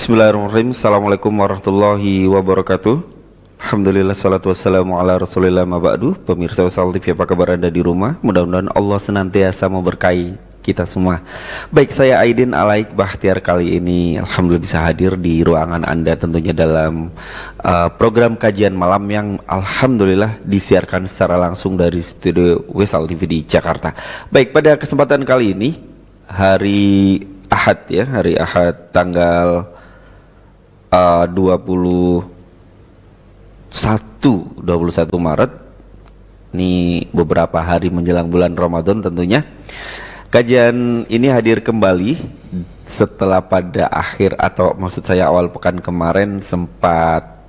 Bismillahirrahmanirrahim. Assalamualaikum warahmatullahi wabarakatuh. Alhamdulillah, salatu wassalamu ala rasulillah ma ba'du. Pemirsa Wasal TV, apa kabar Anda di rumah? Mudah-mudahan Allah senantiasa memberkahi kita semua. Baik, saya Aidin Alaik Bahtiar kali ini alhamdulillah bisa hadir di ruangan Anda, tentunya dalam program kajian malam yang alhamdulillah disiarkan secara langsung dari studio Wasal TV di Jakarta. Baik, pada kesempatan kali ini hari Ahad ya, hari Ahad tanggal 21 Maret, ini beberapa hari menjelang bulan Ramadan tentunya. Kajian ini hadir kembali setelah pada akhir atau maksud saya awal pekan kemarin sempat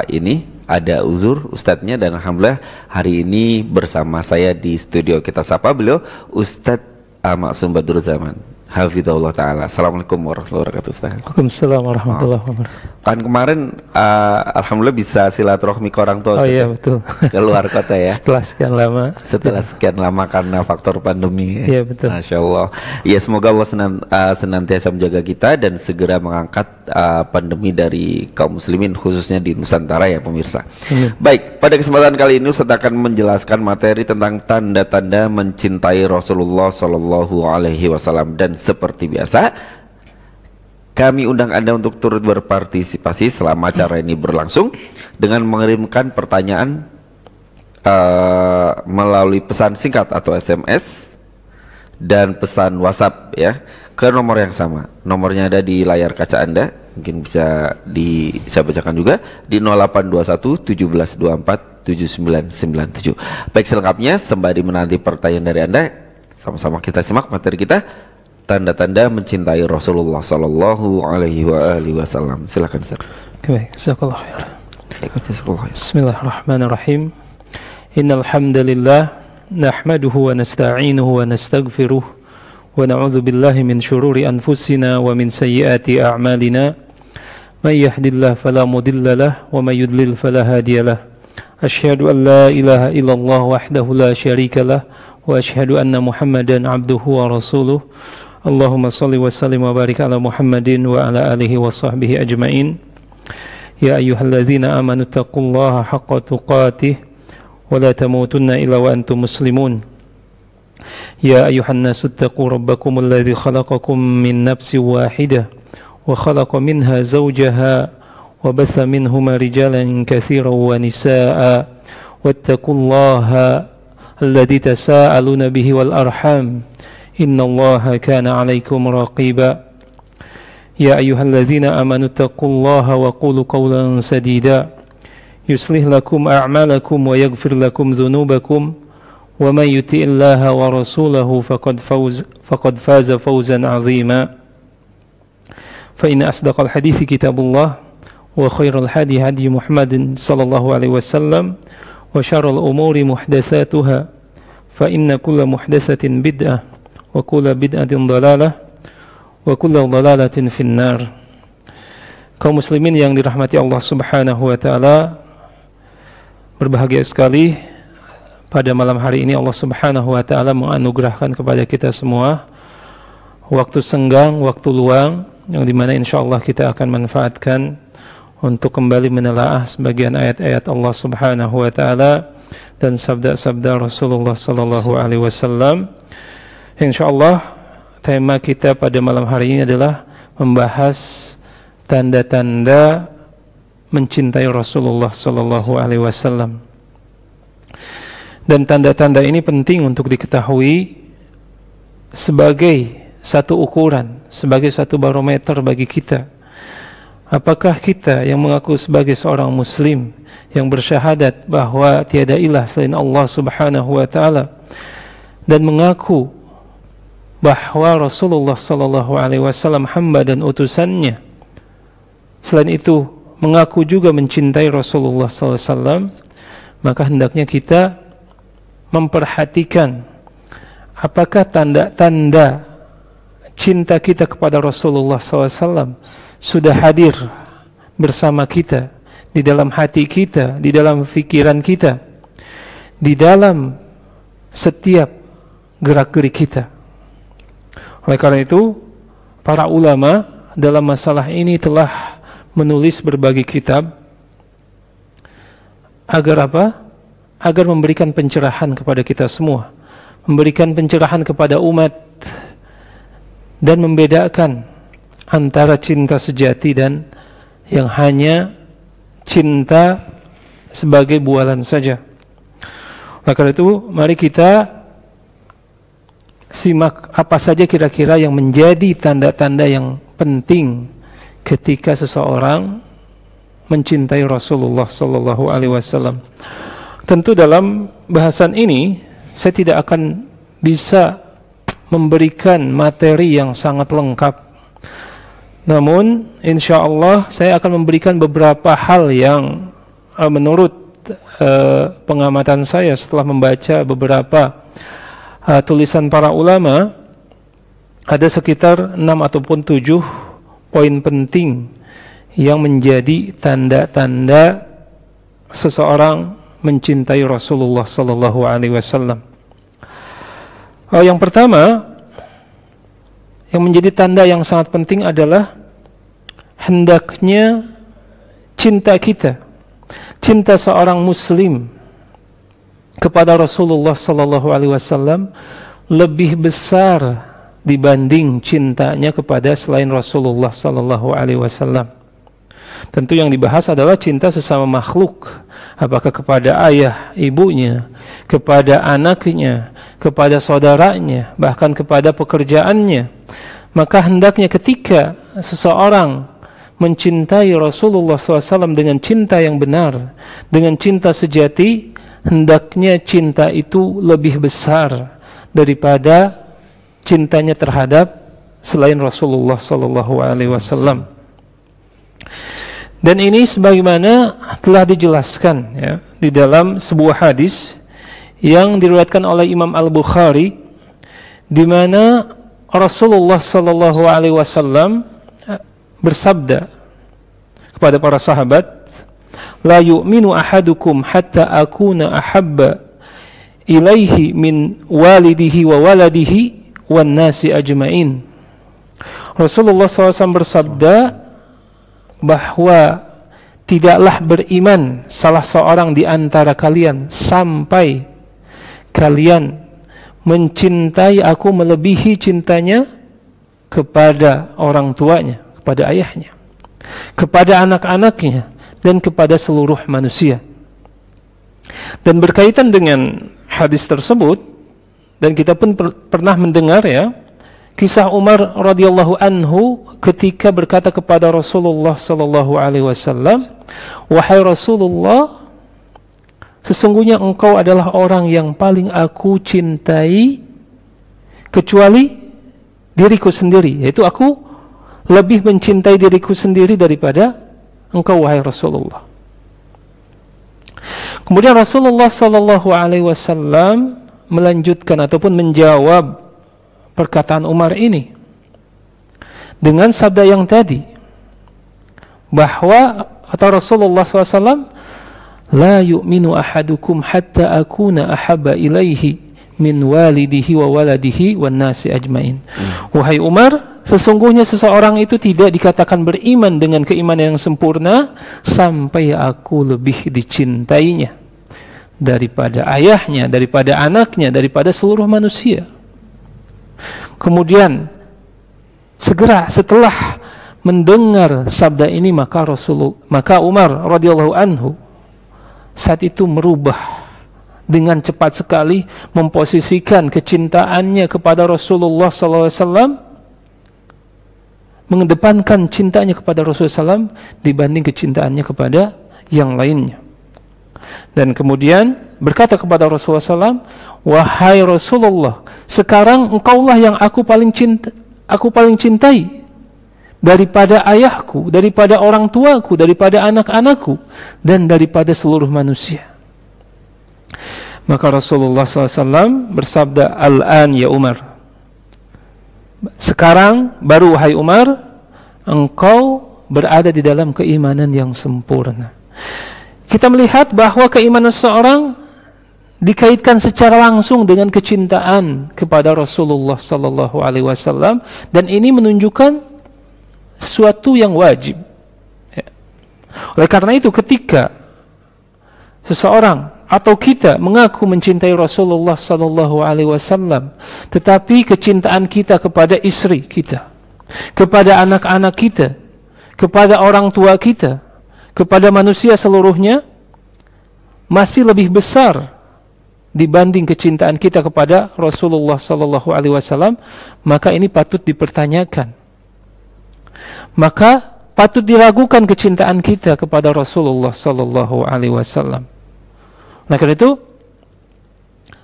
ini ada uzur ustadznya, dan alhamdulillah hari ini bersama saya di studio. Kita sapa beliau Ustadz Maksum Badrul Zaman, hafizahullah ta'ala. Assalamualaikum warahmatullahi wabarakatuh, Ustaz. Waalaikumsalam warahmatullahi wabarakatuh. Kan kemarin alhamdulillah bisa silaturahmi ke orang tua. Oh iya betul. Ke luar kota ya. Setelah sekian lama karena faktor pandemi. Iya betul. Masya Allah. Ya, semoga Allah senantiasa menjaga kita dan segera mengangkat pandemi dari kaum muslimin khususnya di Nusantara ya pemirsa. Baik, pada kesempatan kali ini Ustaz akan menjelaskan materi tentang tanda-tanda mencintai Rasulullah Shallallahu Alaihi Wasallam, dan seperti biasa kami undang Anda untuk turut berpartisipasi selama acara ini berlangsung dengan mengirimkan pertanyaan melalui pesan singkat atau SMS dan pesan WhatsApp ya, ke nomor yang sama. Nomornya ada di layar kaca Anda, mungkin bisa saya bacakan juga di 0821 1724 7997. Baik, selengkapnya sembari menanti pertanyaan dari Anda, sama-sama kita simak materi kita, tanda-tanda mencintai Rasulullah Sallallahu Alaihi Wasallam. Silakan Ustaz. Baik, jazakallahu khair. Bismillahirrahmanirrahim. Innal hamdalillah nahmaduhu wa nasta'inuhu wa nastaghfiruh wa na'udzu billahi min shururi anfusina wa min sayyiati a'malina. May yahdihillahu fala mudilla lahu wa may yudlil fala hadiya lahu. Asyhadu an la ilaha illallah wahdahu la syarika lahu wa asyhadu anna Muhammadan abduhu wa rasuluh. Allahumma salli wa sallim wa barik ala Muhammadin wa ala alihi wa sahbihi ajma'in. Ya ayyuhalladzina amanu taqullaha haqqa tuqatih wa la tamutunna illa wa antum muslimun. Ya ayyuhan nasu taqu rabbakumul ladzi khalaqakum min nafsin wahidah wa khalaqa minha zawjaha wa batha minhuma rijalan katsiran wa nisaa'a wattaqullaha alladzi tasaaluna bihi wal arham Inna Allah kana alaikum raqiba. Ya ayyuhalladzina amanu taqullaha wa qulu qawlan sadida yuslih lakum a'malakum wa yaghfir lakum dhunubakum wa man yuti'illaha wa rasulahu faqad faza fawzan 'azima. Fa inna asdaqal hadithi kitabullah wa khairal hadi hadi Muhammadin sallallahu alaihi wasallam wa syarrul umuri muhdatsatuha fa inna kulla muhdatsatin bid'ah wa kulla bid'atin dhalalah wa kulla dhalalatin finnar. Kaum muslimin yang dirahmati Allah Subhanahu wa taala, berbahagia sekali pada malam hari ini Allah Subhanahu wa taala menganugerahkan kepada kita semua waktu senggang, waktu luang, yang dimana insyaallah kita akan manfaatkan untuk kembali menelaah sebagian ayat-ayat Allah Subhanahu wa taala dan sabda-sabda Rasulullah sallallahu alaihi wasallam. Insyaallah tema kita pada malam hari ini adalah membahas tanda-tanda mencintai Rasulullah sallallahu alaihi wasallam. Dan tanda-tanda ini penting untuk diketahui sebagai satu ukuran, sebagai satu barometer bagi kita. Apakah kita yang mengaku sebagai seorang muslim yang bersyahadat bahwa tiada ilah selain Allah Subhanahu wa taala dan mengaku bahwa Rasulullah sallallahu alaihi wasallam hamba dan utusannya, selain itu mengaku juga mencintai Rasulullah sallallahu alaihi wasallam, maka hendaknya kita memperhatikan apakah tanda-tanda cinta kita kepada Rasulullah sallallahu alaihi wasallam sudah hadir bersama kita, di dalam hati kita, di dalam pikiran kita, di dalam setiap gerak-gerik kita. Oleh karena itu, para ulama dalam masalah ini telah menulis berbagai kitab. Agar apa? Agar memberikan pencerahan kepada kita semua, memberikan pencerahan kepada umat, dan membedakan antara cinta sejati dan yang hanya cinta sebagai bualan saja. Maka itu mari kita simak apa saja kira-kira yang menjadi tanda-tanda yang penting ketika seseorang mencintai Rasulullah sallallahu alaihi wasallam. Tentu dalam bahasan ini saya tidak akan bisa memberikan materi yang sangat lengkap. Namun insya Allah saya akan memberikan beberapa hal yang menurut pengamatan saya setelah membaca beberapa tulisan para ulama, ada sekitar 6 ataupun 7 poin penting yang menjadi tanda-tanda seseorang mencintai Rasulullah sallallahu alaihi wasallam. Yang pertama yang menjadi tanda yang sangat penting adalah hendaknya cinta kita, cinta seorang muslim kepada Rasulullah sallallahu alaihi wasallam lebih besar dibanding cintanya kepada selain Rasulullah sallallahu alaihi wasallam. Tentu yang dibahas adalah cinta sesama makhluk, apakah kepada ayah, ibunya, kepada anaknya, kepada saudaranya, bahkan kepada pekerjaannya. Maka hendaknya ketika seseorang mencintai Rasulullah SAW dengan cinta yang benar, dengan cinta sejati, hendaknya cinta itu lebih besar daripada cintanya terhadap selain Rasulullah SAW. Dan ini sebagaimana telah dijelaskan ya, di dalam sebuah hadis yang diriwayatkan oleh Imam Al-Bukhari, di mana Rasulullah sallallahu alaihi wasallam bersabda kepada para sahabat, la yu'minu ahadukum hatta akuna ahabba ilaihi min walidihi wa waladihi wan nasi ajmain. Rasulullah SAW bersabda bahwa tidaklah beriman salah seorang di antara kalian sampai kalian mencintai aku melebihi cintanya kepada orang tuanya, kepada ayahnya, kepada anak-anaknya, dan kepada seluruh manusia. Dan berkaitan dengan hadis tersebut, dan kita pun pernah mendengar ya, kisah Umar radhiyallahu anhu ketika berkata kepada Rasulullah sallallahu alaihi wasallam, wahai Rasulullah, sesungguhnya engkau adalah orang yang paling aku cintai kecuali diriku sendiri, yaitu aku lebih mencintai diriku sendiri daripada engkau wahai Rasulullah. Kemudian Rasulullah sallallahu alaihi wasallam melanjutkan ataupun menjawab perkataan Umar ini dengan sabda yang tadi, bahwa kata Rasulullah SAW, la yu'minu ahadukum hatta akuna ahabba ilaihi min walidihi wa waladihi wan nasi ajmain. Wahai Umar, sesungguhnya seseorang itu tidak dikatakan beriman dengan keimanan yang sempurna sampai aku lebih dicintainya daripada ayahnya, daripada anaknya, daripada seluruh manusia. Kemudian segera setelah mendengar sabda ini, maka Umar radhiyallahu anhu saat itu merubah dengan cepat sekali, memposisikan kecintaannya kepada Rasulullah SAW, mengedepankan cintanya kepada Rasulullah SAW dibanding kecintaannya kepada yang lainnya. Dan kemudian berkata kepada Rasulullah SAW, wahai Rasulullah, sekarang engkaulah yang aku paling cintai daripada ayahku, daripada orang tuaku, daripada anak-anakku, dan daripada seluruh manusia. Maka Rasulullah SAW bersabda, al-an ya Umar, sekarang baru wahai Umar, engkau berada di dalam keimanan yang sempurna. Kita melihat bahwa keimanan seseorang dikaitkan secara langsung dengan kecintaan kepada Rasulullah sallallahu alaihi wasallam, dan ini menunjukkan sesuatu yang wajib. Ya. Oleh karena itu ketika seseorang atau kita mengaku mencintai Rasulullah sallallahu alaihi wasallam, tetapi kecintaan kita kepada istri kita, kepada anak-anak kita, kepada orang tua kita, kepada manusia seluruhnya masih lebih besar dibanding kecintaan kita kepada Rasulullah sallallahu alaihi wasallam, maka ini patut dipertanyakan. Maka patut diragukan kecintaan kita kepada Rasulullah sallallahu alaihi wasallam. Nah, karena itu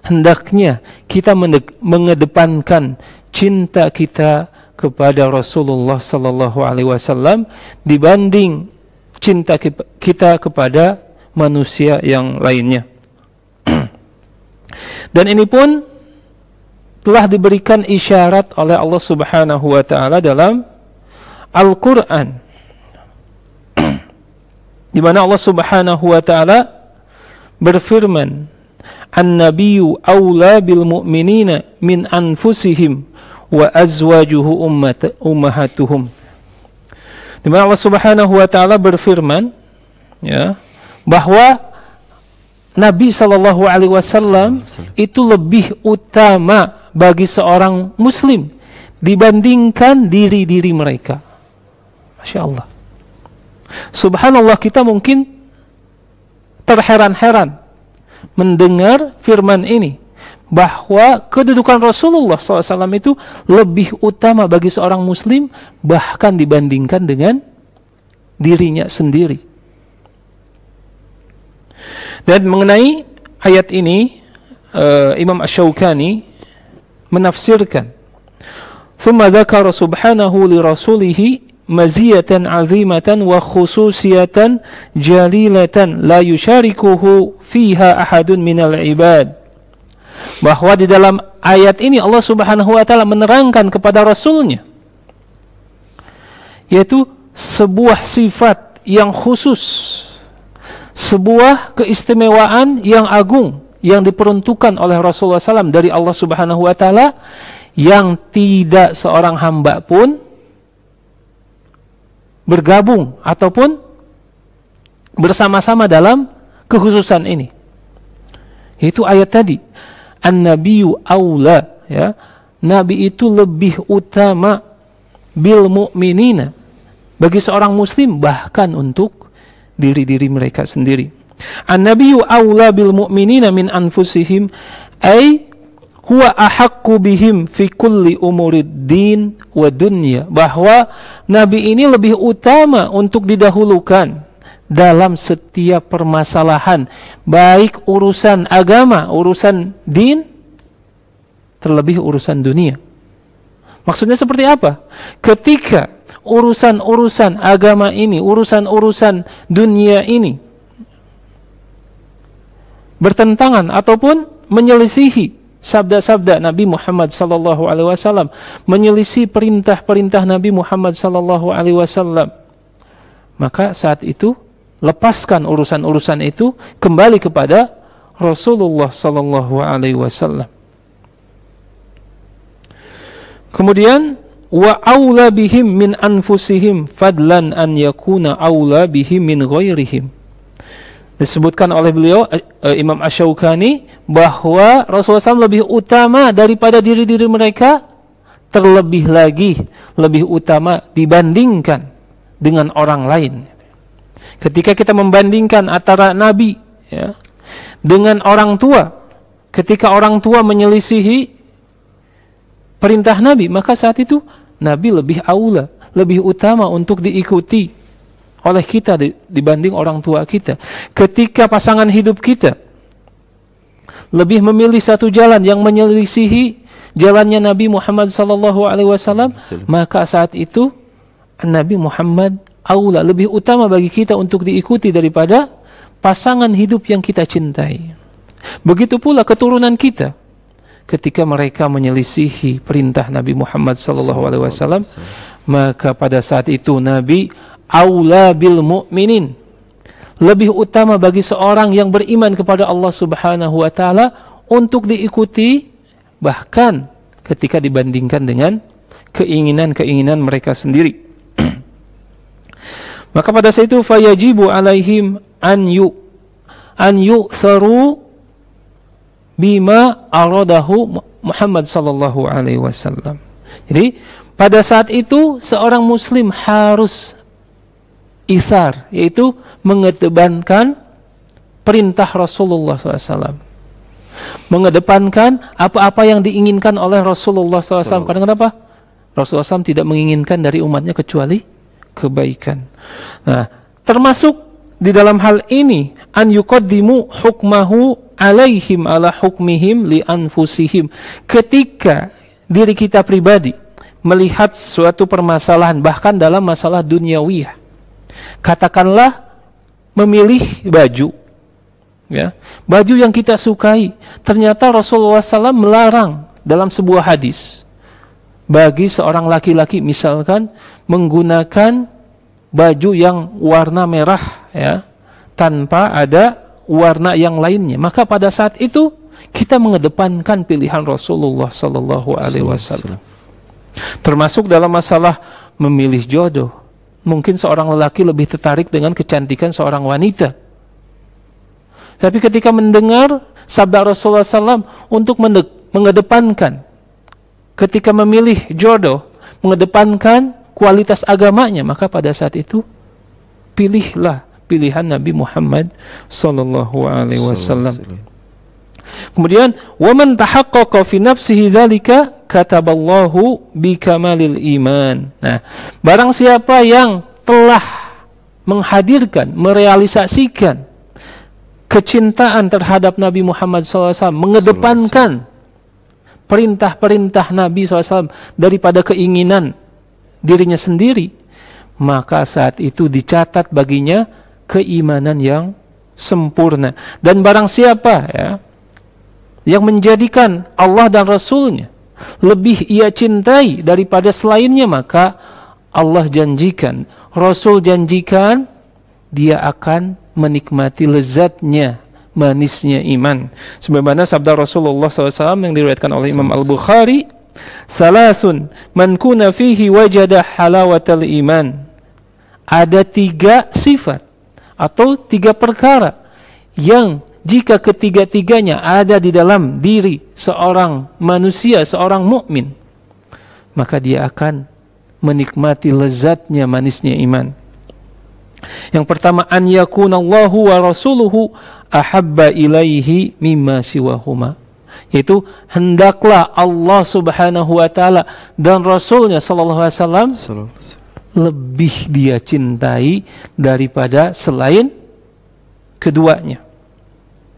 hendaknya kita mengedepankan cinta kita kepada Rasulullah sallallahu alaihi wasallam dibanding cinta kita kepada manusia yang lainnya. Dan ini pun telah diberikan isyarat oleh Allah Subhanahu wa taala dalam Al-Qur'an. Di mana Allah Subhanahu wa taala berfirman, "An-nabiyyu aula bil mu'minina min anfusihim wa azwajuhu ummahatuhum." Di mana Allah Subhanahu wa taala berfirman, ya, bahwa Nabi sallallahu alaihi wasallam itu lebih utama bagi seorang muslim dibandingkan diri-diri mereka. Masya Allah. Subhanallah, kita mungkin terheran-heran mendengar firman ini, bahwa kedudukan Rasulullah SAW itu lebih utama bagi seorang muslim bahkan dibandingkan dengan dirinya sendiri. Dan mengenai ayat ini Imam Asy-Syaukani menafsirkan, "Tsumma dzakara subhanahu li rasulihi maziyatan 'azimatan wa khususiyatan jalilatan la yusyarikuhu fiha ahadun minal ibad." Bahwa di dalam ayat ini Allah Subhanahu wa taala menerangkan kepada Rasulnya, yaitu sebuah sifat yang khusus, sebuah keistimewaan yang agung yang diperuntukkan oleh Rasulullah SAW dari Allah Subhanahu wa taala, yang tidak seorang hamba pun bergabung ataupun bersama-sama dalam kekhususan ini. Itu ayat tadi, an-nabiyyu aula, ya, nabi itu lebih utama bil mu'minina, bagi seorang muslim bahkan untuk diri-diri mereka sendiri. An-nabiyyu aula bil mu'minina min anfusihim, ay huwa ahaqqu bihim fi kulli umurid din wa dunya, bahwa nabi ini lebih utama untuk didahulukan dalam setiap permasalahan, baik urusan agama, urusan din, terlebih urusan dunia. Maksudnya seperti apa? Ketika urusan-urusan agama ini, urusan-urusan dunia ini bertentangan ataupun menyelisihi sabda-sabda Nabi Muhammad sallallahu alaihi wasallam, menyelisih perintah-perintah Nabi Muhammad sallallahu alaihi wasallam, maka saat itu lepaskan urusan-urusan itu, kembali kepada Rasulullah sallallahu alaihi wasallam. Kemudian wa aula bihim min anfusihim fadlan an yakuna aula bihim min ghairihim. Disebutkan oleh beliau Imam Asy-Syaukani bahwa Rasulullah SAW lebih utama daripada diri-diri mereka, terlebih lagi lebih utama dibandingkan dengan orang lain. Ketika kita membandingkan antara Nabi, ya, dengan orang tua, ketika orang tua menyelisihi perintah Nabi, maka saat itu Nabi lebih aula, lebih utama untuk diikuti oleh kita dibanding orang tua kita. Ketika pasangan hidup kita lebih memilih satu jalan yang menyelisihi jalannya Nabi Muhammad SAW, maka saat itu Nabi Muhammad aula, lebih utama bagi kita untuk diikuti daripada pasangan hidup yang kita cintai. Begitu pula keturunan kita, ketika mereka menyelisihi perintah Nabi Muhammad SAW, maka pada saat itu Nabi aula bil mu'minin, lebih utama bagi seorang yang beriman kepada Allah Subhanahu wa taala untuk diikuti, bahkan ketika dibandingkan dengan keinginan-keinginan mereka sendiri. Maka pada saat itu fayajibu alaihim an yu'tharu bima aradahu Muhammad sallallahu alaihi wasallam. Jadi pada saat itu seorang muslim harus ithar, yaitu mengedepankan perintah Rasulullah SAW, mengedepankan apa-apa yang diinginkan oleh Rasulullah SAW. Karena kenapa? Rasulullah SAW tidak menginginkan dari umatnya kecuali kebaikan. Nah, termasuk di dalam hal ini an yuqaddimu hukmahu alaihim ala hukmihim li anfusihim. Ketika diri kita pribadi melihat suatu permasalahan, bahkan dalam masalah duniawiyah, katakanlah memilih baju, ya, baju yang kita sukai, ternyata Rasulullah SAW melarang dalam sebuah hadis bagi seorang laki-laki misalkan menggunakan baju yang warna merah, ya, tanpa ada warna yang lainnya. Maka pada saat itu kita mengedepankan pilihan Rasulullah sallallahu alaihi wasallam. Termasuk dalam masalah memilih jodoh. Mungkin seorang lelaki lebih tertarik dengan kecantikan seorang wanita. Tapi ketika mendengar sabda Rasulullah SAW untuk mengedepankan, ketika memilih jodoh, mengedepankan kualitas agamanya, maka pada saat itu pilihlah pilihan Nabi Muhammad sallallahu alaihi wasallam. Kemudian wa man tahaqqaqa fi nafsihi dzalika kataballahu bikamalil iman. Nah, barang siapa yang telah menghadirkan, merealisasikan kecintaan terhadap Nabi Muhammad SAW, mengedepankan perintah-perintah Nabi SAW daripada keinginan dirinya sendiri, maka saat itu dicatat baginya keimanan yang sempurna. Dan barang siapa, ya, yang menjadikan Allah dan Rasulnya lebih ia cintai daripada selainnya, maka Allah janjikan, Rasul janjikan, dia akan menikmati lezatnya, manisnya iman. Sebagaimana sabda Rasulullah SAW yang diriwayatkan oleh Imam Al-Bukhari, "Thalathun man kuna fihi wajada halawatal iman." Ada 3 sifat atau 3 perkara yang jika ketiga-tiganya ada di dalam diri seorang manusia, seorang mukmin, maka dia akan menikmati lezatnya, manisnya iman. Yang pertama, an yakunallahu wa rasuluhu ahabba ilaihi mimma siwahuma, yaitu hendaklah Allah Subhanahu wa taala dan Rasulnya sallallahu alaihi wasallam lebih dia cintai daripada selain keduanya.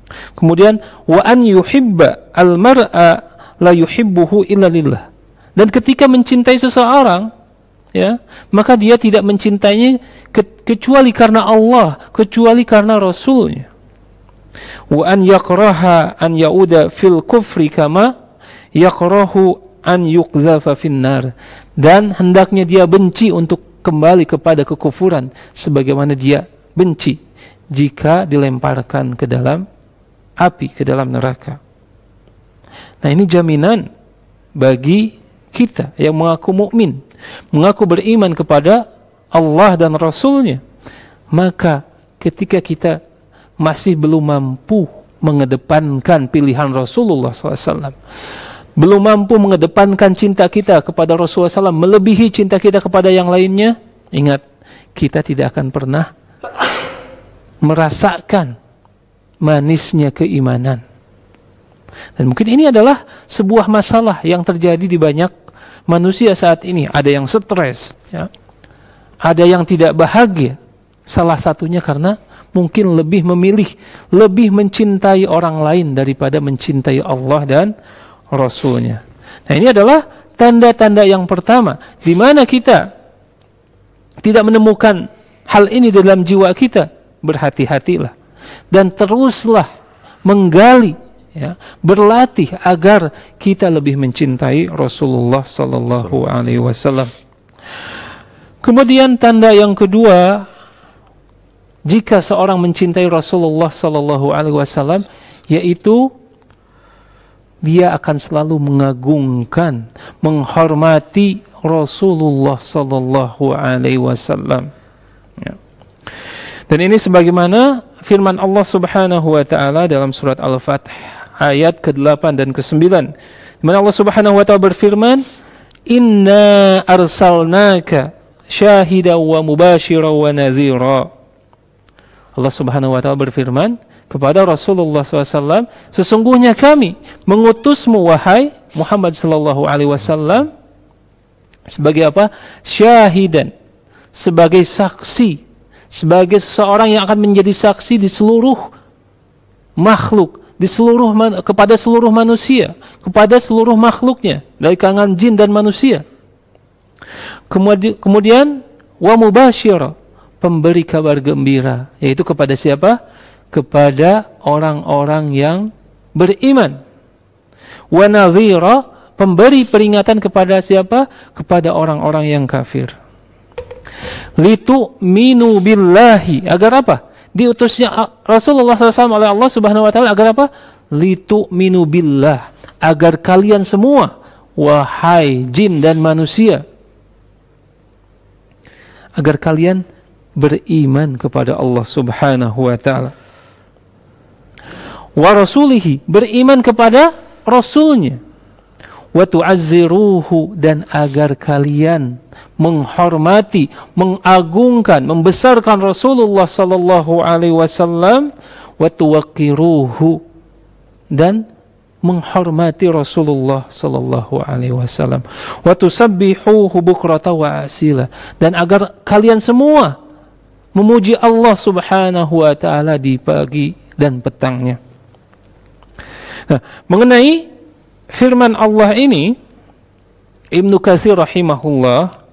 Kemudian wa an yuhibba al-mar'a la yuhibbuhu illa lillah. Dan ketika mencintai seseorang, ya, maka dia tidak mencintainya kecuali karena Allah, kecuali karena Rasulnya. Wa an yakraha an yauda fil kufri kama yakrahu an yuqdhafa finnar. Dan hendaknya dia benci untuk kembali kepada kekufuran sebagaimana dia benci jika dilemparkan ke dalam api, ke dalam neraka. Nah, ini jaminan bagi kita yang mengaku mukmin, mengaku beriman kepada Allah dan Rasulnya. Maka ketika kita masih belum mampu mengedepankan pilihan Rasulullah SAW, belum mampu mengedepankan cinta kita kepada Rasulullah SAW melebihi cinta kita kepada yang lainnya, ingat, kita tidak akan pernah merasakan manisnya keimanan. Dan mungkin ini adalah sebuah masalah yang terjadi di banyak manusia saat ini. Ada yang stres, ya, ada yang tidak bahagia. Salah satunya karena mungkin lebih memilih, lebih mencintai orang lain daripada mencintai Allah dan Rasulnya. Nah, ini adalah tanda-tanda yang pertama, di mana kita tidak menemukan hal ini dalam jiwa kita. Berhati-hatilah dan teruslah menggali, ya, berlatih agar kita lebih mencintai Rasulullah sallallahu alaihi wasallam. Kemudian tanda yang kedua, jika seorang mencintai Rasulullah sallallahu alaihi wasallam, yaitu dia akan selalu mengagungkan, menghormati Rasulullah sallallahu alaihi wasallam. Ya. Dan ini sebagaimana firman Allah Subhanahu wa taala dalam surat Al-Fath ayat ke-8 dan ke-9. Di mana Allah Subhanahu wa taala berfirman, "Inna arsalnaka syahidan wa mubasyiran wa nadhira." Allah Subhanahu wa taala berfirman kepada Rasulullah SAW, sesungguhnya kami mengutusmu wahai Muhammad sallallahu alaihi wasallam sebagai apa? Syahidan, sebagai saksi, sebagai seseorang yang akan menjadi saksi di seluruh makhluk, kepada seluruh manusia, kepada seluruh makhluknya dari kalangan jin dan manusia. Kemudian wa mubashir, pemberi kabar gembira, yaitu kepada siapa? Kepada orang-orang yang beriman. Wa nadhira, pemberi peringatan kepada siapa? Kepada orang-orang yang kafir. Litu'minu billahi, agar apa? Diutusnya Rasulullah SAW oleh Allah Subhanahu wa taala agar apa? Litu'minu billah, agar kalian semua, wahai jin dan manusia, agar kalian beriman kepada Allah Subhanahu wa taala. Wa rasulihi, beriman kepada rasulnya. Wa tu'azziruhu, dan agar kalian menghormati, mengagungkan, membesarkan Rasulullah sallallahu alaihi wasallam. Wa tuwaqqiruhu, dan menghormati Rasulullah sallallahu alaihi wasallam. Wa tusabbihuhu bukrata wa asila, dan agar kalian semua memuji Allah Subhanahu wa taala di pagi dan petangnya. Nah, mengenai firman Allah ini, Ibnu Katsir rahimahullah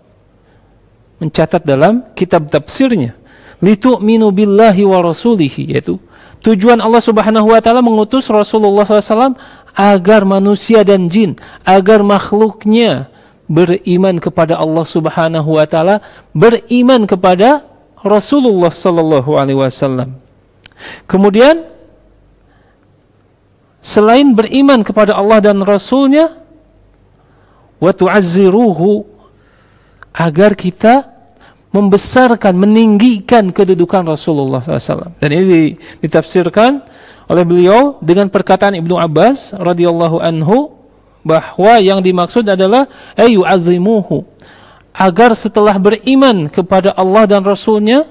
mencatat dalam kitab tafsirnya, litu'minu billahi wa rasulihi, yaitu tujuan Allah Subhanahu wa taala mengutus Rasulullah SAW agar manusia dan jin, agar makhluknya beriman kepada Allah Subhanahu wa taala, beriman kepada Rasulullah sallallahu alaihi wasallam. Kemudian selain beriman kepada Allah dan Rasulnya, wa tu'azziruhu, agar kita membesarkan, meninggikan kedudukan Rasulullah SAW. Dan ini ditafsirkan oleh beliau dengan perkataan Ibnu Abbas radhiyallahu anhu, bahwa yang dimaksud adalah ayyu'azzimuhu, agar setelah beriman kepada Allah dan Rasulnya,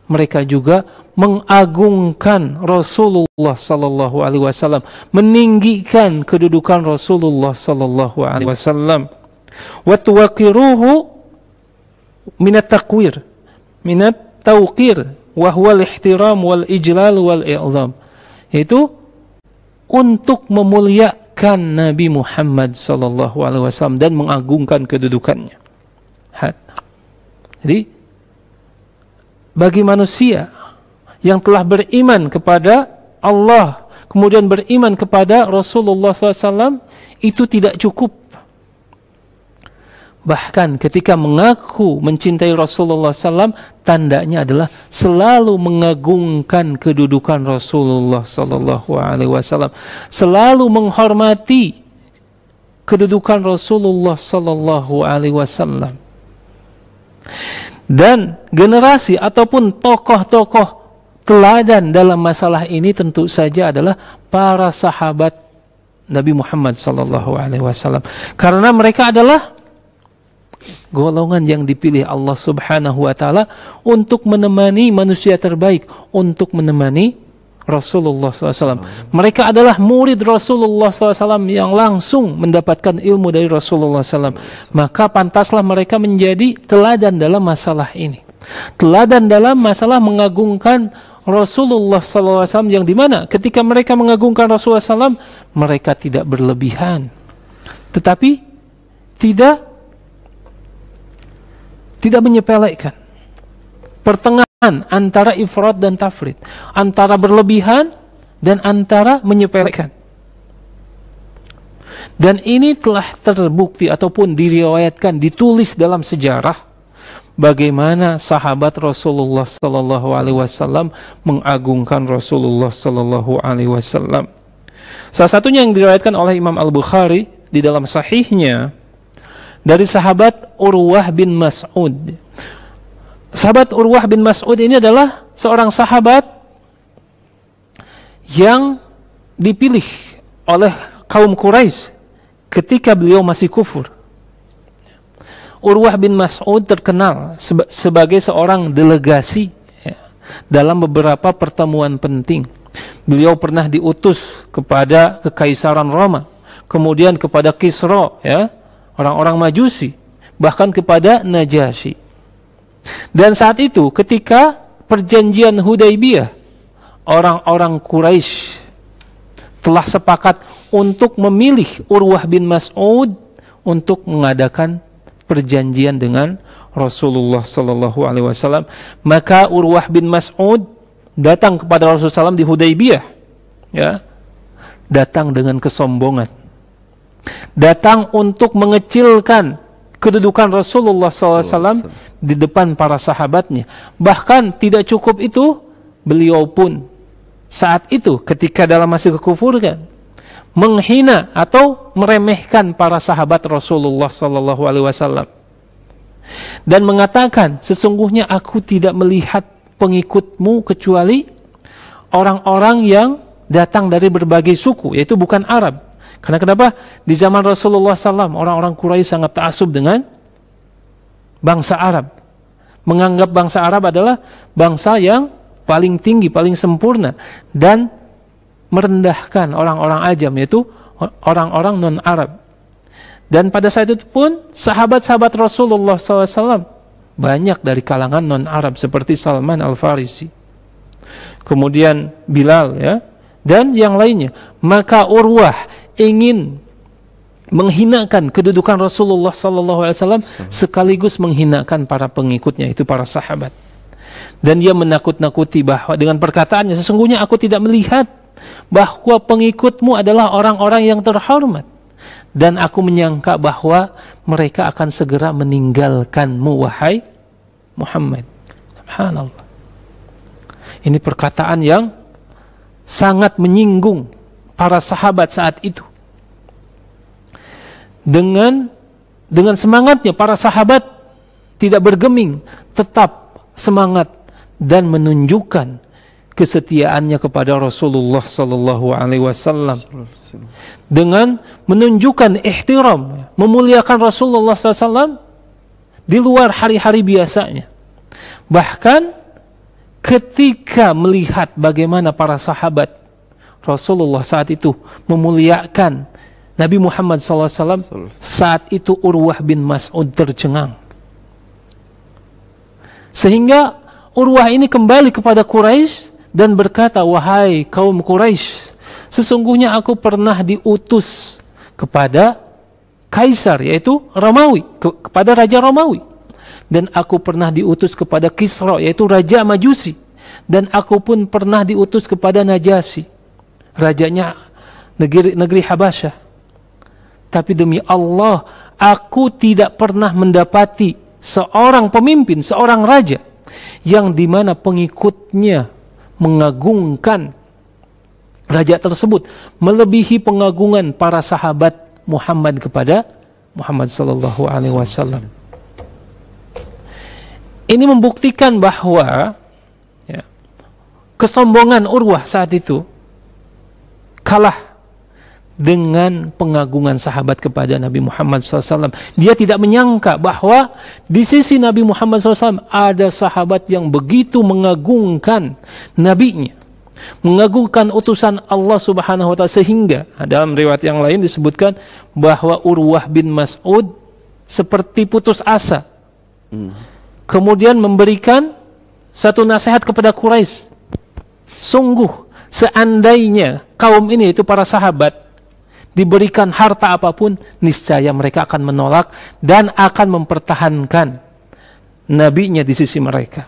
mereka juga mengagungkan Rasulullah sallallahu alaihi wasallam, meninggikan kedudukan Rasulullah sallallahu alaihi wasallam. Wa tuwaqiruhu minat taqwir, minat tauqir, wa huwa al-ihtiram wal ijlal wal i'zam, yaitu untuk memuliakan Nabi Muhammad sallallahu alaihi wasallam dan mengagungkan kedudukannya. Jadi bagi manusia yang telah beriman kepada Allah, kemudian beriman kepada Rasulullah SAW, itu tidak cukup. Bahkan ketika mengaku mencintai Rasulullah SAW, tandanya adalah selalu mengagungkan kedudukan Rasulullah SAW, selalu menghormati kedudukan Rasulullah SAW. Dan generasi ataupun tokoh-tokoh teladan dalam masalah ini tentu saja adalah para sahabat Nabi Muhammad SAW, karena mereka adalah golongan yang dipilih Allah Subhanahu wa taala untuk menemani manusia terbaik, untuk menemani Rasulullah SAW. Mereka adalah murid Rasulullah SAW yang langsung mendapatkan ilmu dari Rasulullah SAW. Maka pantaslah mereka menjadi teladan dalam masalah ini, teladan dalam masalah mengagungkan Rasulullah SAW, yang dimana ketika mereka mengagungkan Rasulullah SAW, mereka tidak berlebihan, tetapi tidak menyepelekan. Pertengahan antara ifrat dan tafrid, antara berlebihan dan antara menyepelekan. Dan ini telah terbukti ataupun diriwayatkan, ditulis dalam sejarah, bagaimana sahabat Rasulullah sallallahu alaihi wasallam mengagungkan Rasulullah sallallahu alaihi wasallam. Salah satunya yang diriwayatkan oleh Imam Al-Bukhari di dalam sahihnya dari sahabat Urwah bin Mas'ud. Sahabat Urwah bin Mas'ud ini adalah seorang sahabat yang dipilih oleh kaum Quraisy ketika beliau masih kufur. Urwah bin Mas'ud terkenal sebagai seorang delegasi ya, dalam beberapa pertemuan penting. Beliau pernah diutus kepada kekaisaran Roma, kemudian kepada Kisra, ya, orang-orang Majusi, bahkan kepada Najasyi. Dan saat itu ketika perjanjian Hudaybiyah, orang-orang Quraisy telah sepakat untuk memilih Urwah bin Mas'ud untuk mengadakan perjanjian dengan Rasulullah sallallahu alaihi wasallam. Maka Urwah bin Mas'ud datang kepada Rasulullah SAW di Hudaybiyah, ya, datang dengan kesombongan, datang untuk mengecilkan kedudukan Rasulullah SAW di depan para sahabatnya. Bahkan tidak cukup itu, beliau pun saat itu ketika dalam masih kekufuran menghina atau meremehkan para sahabat Rasulullah SAW dan mengatakan, sesungguhnya aku tidak melihat pengikutmu kecuali orang-orang yang datang dari berbagai suku, yaitu bukan Arab. Karena kenapa? Di zaman Rasulullah SAW orang-orang Quraisy sangat ta'assub dengan bangsa Arab, menganggap bangsa Arab adalah bangsa yang paling tinggi, paling sempurna, dan merendahkan orang-orang ajam, yaitu orang-orang non-Arab. Dan pada saat itu pun sahabat-sahabat Rasulullah SAW banyak dari kalangan non-Arab seperti Salman Al-Farisi, kemudian Bilal, ya, dan yang lainnya. Maka Urwah ingin menghinakan kedudukan Rasulullah SAW sekaligus menghinakan para pengikutnya, itu para sahabat. Dan dia menakut-nakuti bahwa dengan perkataannya, sesungguhnya aku tidak melihat bahwa pengikutmu adalah orang-orang yang terhormat, dan aku menyangka bahwa mereka akan segera meninggalkanmu, wahai Muhammad. Subhanallah. Ini perkataan yang sangat menyinggung para sahabat saat itu. Dengan semangatnya para sahabat tidak bergeming, tetap semangat dan menunjukkan kesetiaannya kepada Rasulullah sallallahu alaihi wasallam dengan menunjukkan ihtiram, memuliakan Rasulullah SAW di luar hari-hari biasanya. Bahkan ketika melihat bagaimana para sahabat Rasulullah saat itu memuliakan Nabi Muhammad SAW, saat itu Urwah bin Mas'ud tercengang. Sehingga Urwah ini kembali kepada Quraisy dan berkata, wahai kaum Quraisy, sesungguhnya aku pernah diutus kepada kaisar, yaitu Romawi, kepada Raja Romawi. Dan aku pernah diutus kepada Kisra, yaitu Raja Majusi. Dan aku pun pernah diutus kepada Najasyi, rajanya negeri Habasyah. Tapi demi Allah, aku tidak pernah mendapati seorang pemimpin, seorang raja yang dimana pengikutnya mengagungkan raja tersebut melebihi pengagungan para sahabat Muhammad kepada Muhammad sallallahu alaihi wasallam. Ini membuktikan bahwa ya, kesombongan Urwah saat itu kalah dengan pengagungan sahabat kepada Nabi Muhammad SAW. Dia tidak menyangka bahwa di sisi Nabi Muhammad SAW ada sahabat yang begitu mengagungkan nabinya, mengagungkan utusan Allah Subhanahu wa Ta'ala, sehingga dalam riwayat yang lain disebutkan bahwa Urwah bin Mas'ud seperti putus asa, kemudian memberikan satu nasihat kepada Quraisy. Sungguh seandainya kaum ini, itu para sahabat, diberikan harta apapun, niscaya mereka akan menolak dan akan mempertahankan nabinya di sisi mereka.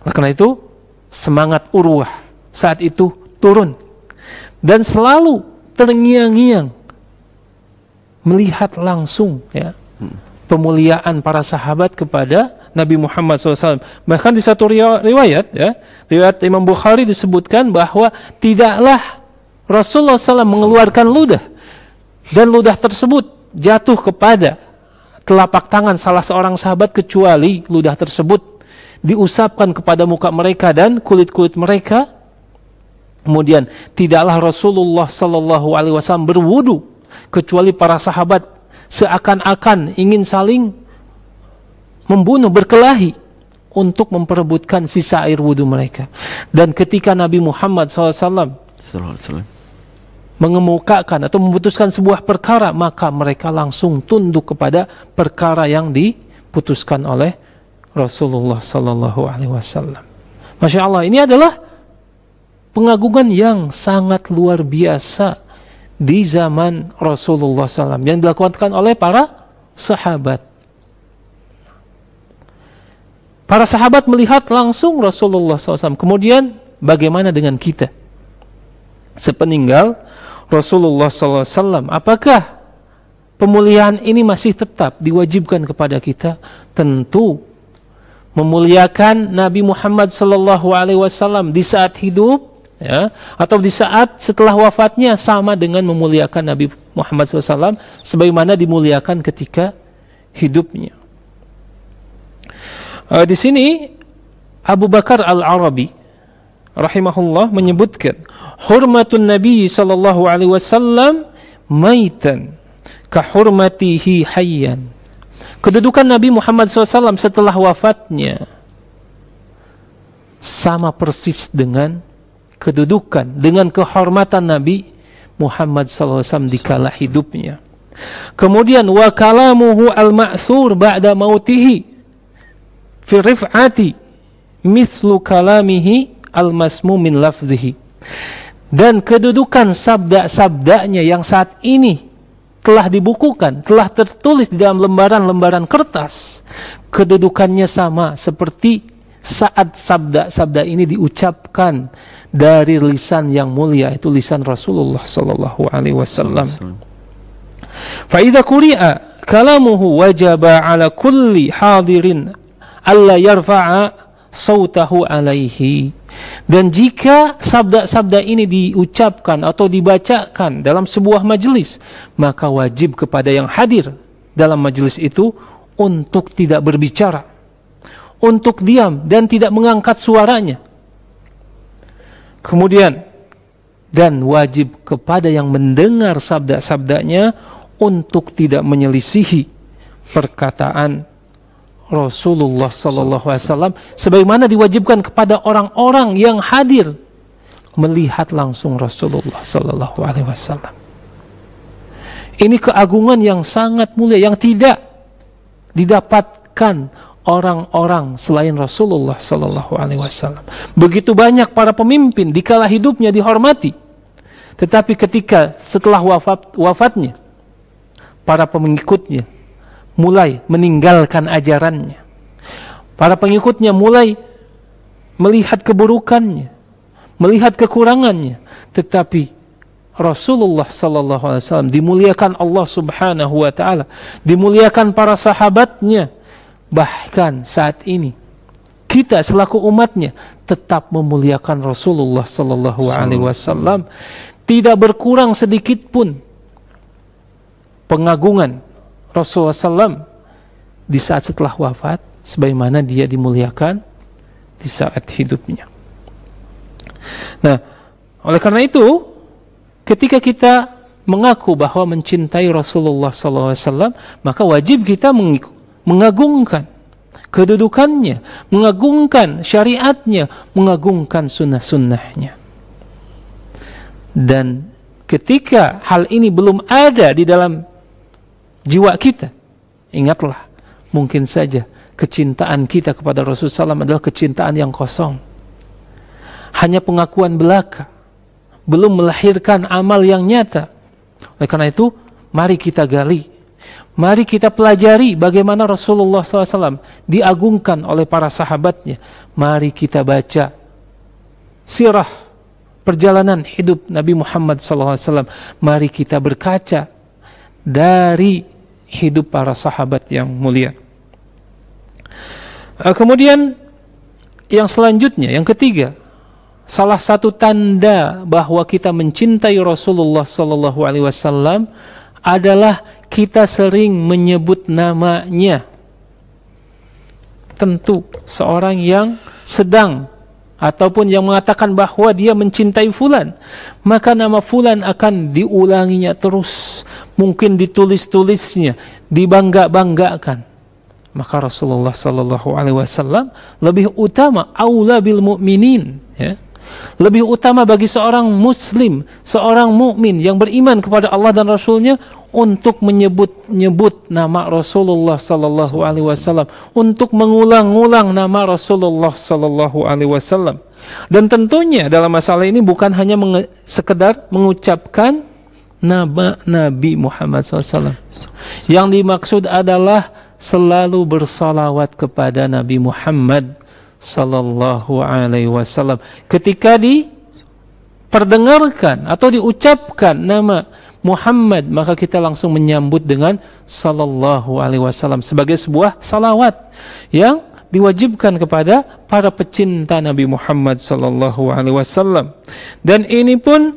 Karena itu semangat Urwah saat itu turun dan selalu terngiang-ngiang melihat langsung ya, pemuliaan para sahabat kepada Nabi Muhammad SAW. Bahkan di satu riwayat, ya, riwayat Imam Bukhari disebutkan bahwa tidaklah Rasulullah SAW mengeluarkan ludah, dan ludah tersebut jatuh kepada telapak tangan salah seorang sahabat kecuali ludah tersebut diusapkan kepada muka mereka dan kulit-kulit mereka. Kemudian tidaklah Rasulullah sallallahu alaihi wasallam berwudu kecuali para sahabat seakan-akan ingin saling membunuh, berkelahi untuk memperebutkan sisa air wudu mereka. Dan ketika Nabi Muhammad SAW mengemukakan atau memutuskan sebuah perkara, maka mereka langsung tunduk kepada perkara yang diputuskan oleh Rasulullah sallallahu alaihi wasallam. Masya Allah, ini adalah pengagungan yang sangat luar biasa di zaman Rasulullah SAW yang dilakukan oleh para sahabat. Para sahabat melihat langsung Rasulullah SAW. Kemudian bagaimana dengan kita? Sepeninggal Rasulullah SAW, apakah pemuliaan ini masih tetap diwajibkan kepada kita? Tentu memuliakan Nabi Muhammad SAW di saat hidup, ya, atau di saat setelah wafatnya sama dengan memuliakan Nabi Muhammad SAW sebagaimana dimuliakan ketika hidupnya. Di sini Abu Bakar Al-Arabi rahimahullah menyebutkan hurmatun Nabi sallallahu alaihi wasallam maitan ka hurmatihi hayyan. Kedudukan Nabi Muhammad SAW setelah wafatnya sama persis dengan kedudukan, dengan kehormatan Nabi Muhammad SAW di kala hidupnya. Kemudian wa kalamuhu al-ma'thur ba'da mautihi fi rif'ati mislu kalamihi al-masmu min lafzihi. Dan kedudukan sabda-sabdanya yang saat ini telah dibukukan, telah tertulis di dalam lembaran-lembaran kertas, kedudukannya sama seperti saat sabda-sabda ini diucapkan dari lisan yang mulia, itu lisan Rasulullah sallallahu alaihi wasallam. Fa idza quri'a kalamuhu wajaba ala kulli hadirin alla yarfa'a sautahu alaihi. Dan jika sabda-sabda ini diucapkan atau dibacakan dalam sebuah majelis, maka wajib kepada yang hadir dalam majelis itu untuk tidak berbicara, untuk diam dan tidak mengangkat suaranya. Kemudian, dan wajib kepada yang mendengar sabda-sabdanya untuk tidak menyelisihi perkataan Rasulullah sallallahu alaihi wasallam sebagaimana diwajibkan kepada orang-orang yang hadir melihat langsung Rasulullah sallallahu alaihi wasallam. Ini keagungan yang sangat mulia yang tidak didapatkan orang-orang selain Rasulullah sallallahu alaihi wasallam. Begitu banyak para pemimpin di kala hidupnya dihormati, tetapi ketika setelah wafatnya para pengikutnya mulai meninggalkan ajarannya. Para pengikutnya mulai melihat keburukannya, melihat kekurangannya. Tetapi Rasulullah sallallahu alaihi wasallam dimuliakan Allah Subhanahu wa taala, dimuliakan para sahabatnya. Bahkan saat ini kita selaku umatnya tetap memuliakan Rasulullah sallallahu alaihi wasallam. Tidak berkurang sedikit pun pengagungan Rasulullah SAW di saat setelah wafat sebagaimana dia dimuliakan di saat hidupnya. Nah, oleh karena itu ketika kita mengaku bahwa mencintai Rasulullah SAW, maka wajib kita mengagungkan kedudukannya, mengagungkan syariatnya, mengagungkan sunnah-sunnahnya. Dan ketika hal ini belum ada di dalam jiwa kita, ingatlah, mungkin saja kecintaan kita kepada Rasulullah SAW adalah kecintaan yang kosong. Hanya pengakuan belaka, belum melahirkan amal yang nyata. Oleh karena itu, mari kita gali, mari kita pelajari bagaimana Rasulullah SAW diagungkan oleh para sahabatnya. Mari kita baca sirah perjalanan hidup Nabi Muhammad SAW. Mari kita berkaca dari hidup para sahabat yang mulia. Kemudian yang selanjutnya, yang ketiga, salah satu tanda bahwa kita mencintai Rasulullah sallallahu alaihi wasallam adalah kita sering menyebut namanya. Tentu seorang yang sedang ataupun yang mengatakan bahwa dia mencintai fulan, maka nama fulan akan diulanginya terus, mungkin ditulis-tulisnya, dibangga-banggakan. Maka Rasulullah sallallahu alaihi wasallam lebih utama, aula bil mu'minin, ya. Lebih utama bagi seorang muslim, seorang mukmin yang beriman kepada Allah dan Rasulnya untuk menyebut-nyebut nama Rasulullah sallallahu alaihi wasallam, untuk mengulang-ulang nama Rasulullah sallallahu alaihi wasallam. Dan tentunya dalam masalah ini bukan hanya sekedar mengucapkan nama Nabi Muhammad SAW. Yang dimaksud adalah selalu bersalawat kepada Nabi Muhammad sallallahu alaihi wasallam. Ketika diperdengarkan atau diucapkan nama Muhammad, maka kita langsung menyambut dengan sallallahu alaihi wasallam sebagai sebuah salawat yang diwajibkan kepada para pecinta Nabi Muhammad sallallahu alaihi wasallam. Dan ini pun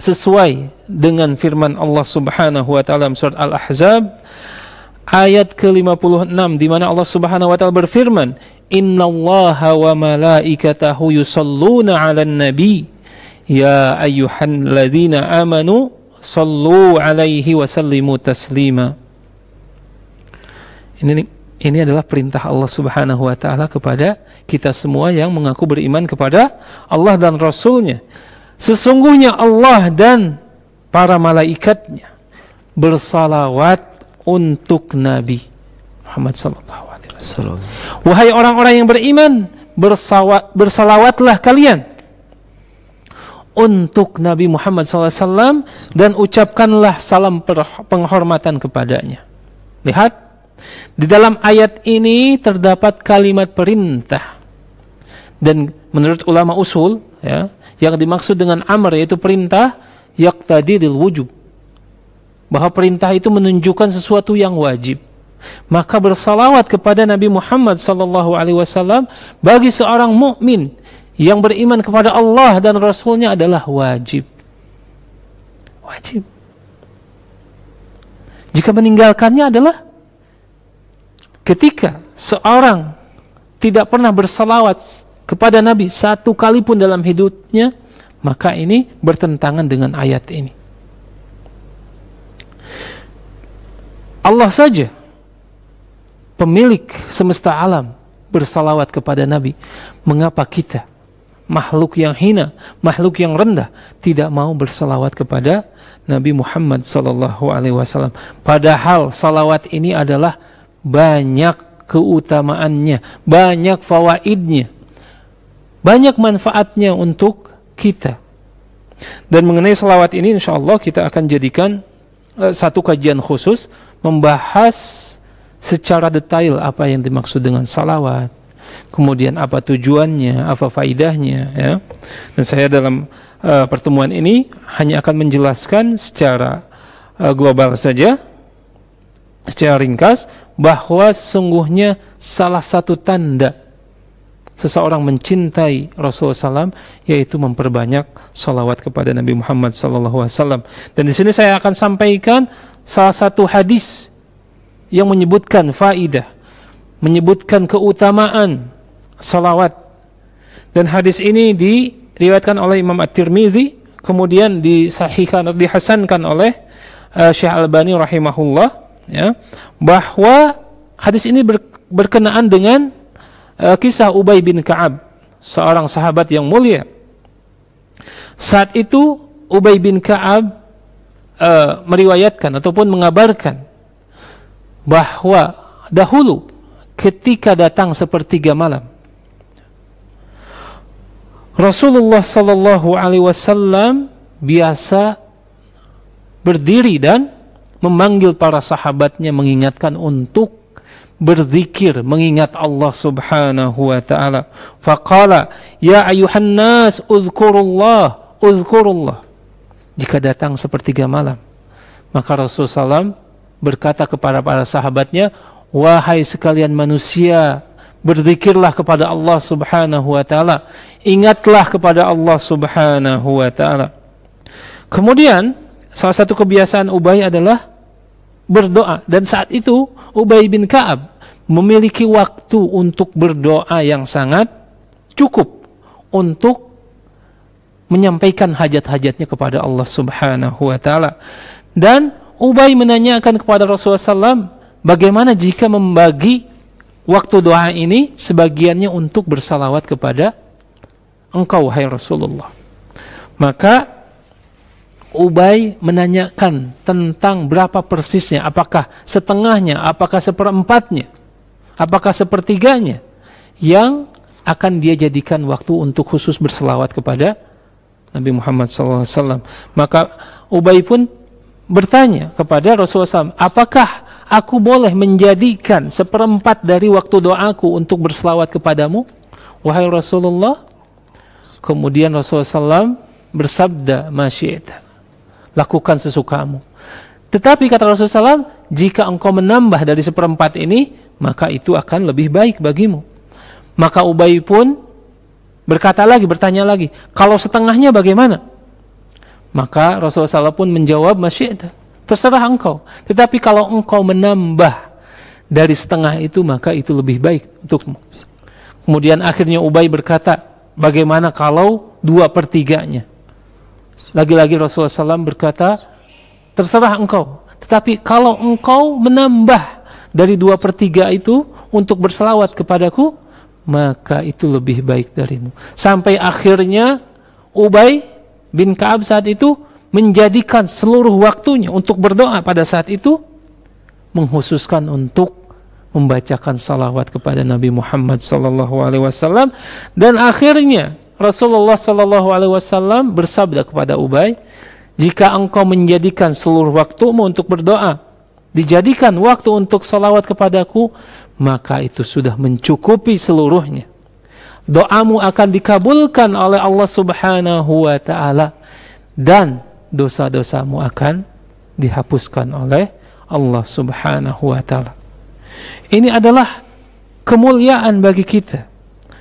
sesuai dengan firman Allah Subhanahu wa taala surat Al-Ahzab ayat ke-56, di mana Allah Subhanahu wa taala berfirman, "Innallaha wa malaikatahu yusalluna 'alan nabi ya ayyuhalladzina amanu sallu 'alaihi wa sallimu taslima." Ini adalah perintah Allah Subhanahu wa taala kepada kita semua yang mengaku beriman kepada Allah dan Rasulnya. Sesungguhnya Allah dan para malaikatnya bersalawat untuk Nabi Muhammad sallallahu alaihi wasallam. Wahai orang-orang yang beriman, bersalawatlah kalian untuk Nabi Muhammad SAW dan ucapkanlah salam penghormatan kepadanya. Lihat, di dalam ayat ini terdapat kalimat perintah, dan menurut ulama usul, ya, yang dimaksud dengan amr yaitu perintah yaqtadi lil wujub, bahwa perintah itu menunjukkan sesuatu yang wajib. Maka bersalawat kepada Nabi Muhammad SAW bagi seorang mukmin yang beriman kepada Allah dan Rasulnya adalah wajib. Wajib. Jika meninggalkannya adalah ketika seorang tidak pernah bersalawat kepada Nabi satu kali pun dalam hidupnya, maka ini bertentangan dengan ayat ini. Allah saja, pemilik semesta alam, bersalawat kepada Nabi. Mengapa kita, makhluk yang hina, makhluk yang rendah, tidak mau bersalawat kepada Nabi Muhammad SAW? Padahal salawat ini adalah banyak keutamaannya, banyak fawaidnya, banyak manfaatnya untuk kita. Dan mengenai salawat ini, insya Allah kita akan jadikan satu kajian khusus, membahas secara detail apa yang dimaksud dengan salawat, kemudian apa tujuannya, apa faidahnya, ya. Dan saya dalam pertemuan ini hanya akan menjelaskan secara global saja, secara ringkas, bahwa sesungguhnya salah satu tanda seseorang mencintai Rasulullah SAW yaitu memperbanyak salawat kepada Nabi Muhammad SAW. Dan di sini saya akan sampaikan salah satu hadis yang menyebutkan faidah, menyebutkan keutamaan salawat. Dan hadis ini diriwayatkan oleh Imam At-Tirmizi, kemudian disahihkan atau dihasankan oleh Syekh Albani rahimahullah, ya, bahwa hadis ini berkenaan dengan kisah Ubay bin Ka'ab, seorang sahabat yang mulia. Saat itu Ubay bin Ka'ab meriwayatkan ataupun mengabarkan bahwa dahulu ketika datang sepertiga malam, Rasulullah sallallahu alaihi wasallam biasa berdiri dan memanggil para sahabatnya, mengingatkan untuk berzikir, mengingat Allah Subhanahu wa taala. Faqala ya ayuhan nas uzkurullah, uzkurullah. Jika datang sepertiga malam, maka Rasulullah SAW berkata kepada para sahabatnya, wahai sekalian manusia, berzikirlah kepada Allah Subhanahu wa taala, ingatlah kepada Allah Subhanahu wa taala. Kemudian salah satu kebiasaan Ubay adalah berdoa. Dan saat itu Ubay bin Ka'ab memiliki waktu untuk berdoa yang sangat cukup untuk menyampaikan hajat-hajatnya kepada Allah Subhanahu wa taala. Dan Ubay menanyakan kepada Rasulullah SAW, bagaimana jika membagi waktu doa ini sebagiannya untuk bersalawat kepada engkau, wahai Rasulullah. Maka Ubay menanyakan tentang berapa persisnya, apakah setengahnya, apakah seperempatnya, apakah sepertiganya yang akan dia jadikan waktu untuk khusus berselawat kepada Nabi Muhammad SAW. Maka Ubay pun bertanya kepada Rasulullah SAW, apakah aku boleh menjadikan seperempat dari waktu doaku untuk berselawat kepadamu, wahai Rasulullah? Kemudian Rasulullah SAW bersabda, masyi'ta, lakukan sesukamu. Tetapi kata Rasulullah SAW, jika engkau menambah dari seperempat ini, maka itu akan lebih baik bagimu. Maka Ubay pun bertanya lagi, kalau setengahnya bagaimana? Maka Rasulullah SAW pun menjawab, masyi'ta, terserah engkau. Tetapi kalau engkau menambah dari setengah itu, maka itu lebih baik untukmu. Kemudian akhirnya Ubay berkata, bagaimana kalau 2/3-nya? Lagi-lagi Rasulullah SAW berkata, terserah engkau. Tetapi kalau engkau menambah dari 2/3 itu untuk berselawat kepadaku, maka itu lebih baik darimu. Sampai akhirnya Ubay bin Ka'ab saat itu menjadikan seluruh waktunya untuk berdoa pada saat itu, menghususkan untuk membacakan salawat kepada Nabi Muhammad SAW. Dan akhirnya Rasulullah SAW bersabda kepada Ubay, jika engkau menjadikan seluruh waktumu untuk berdoa, dijadikan waktu untuk salawat kepadaku, maka itu sudah mencukupi seluruhnya. Doamu akan dikabulkan oleh Allah Subhanahu wa ta'ala, dan dosa-dosamu akan dihapuskan oleh Allah Subhanahu wa ta'ala. Ini adalah kemuliaan bagi kita,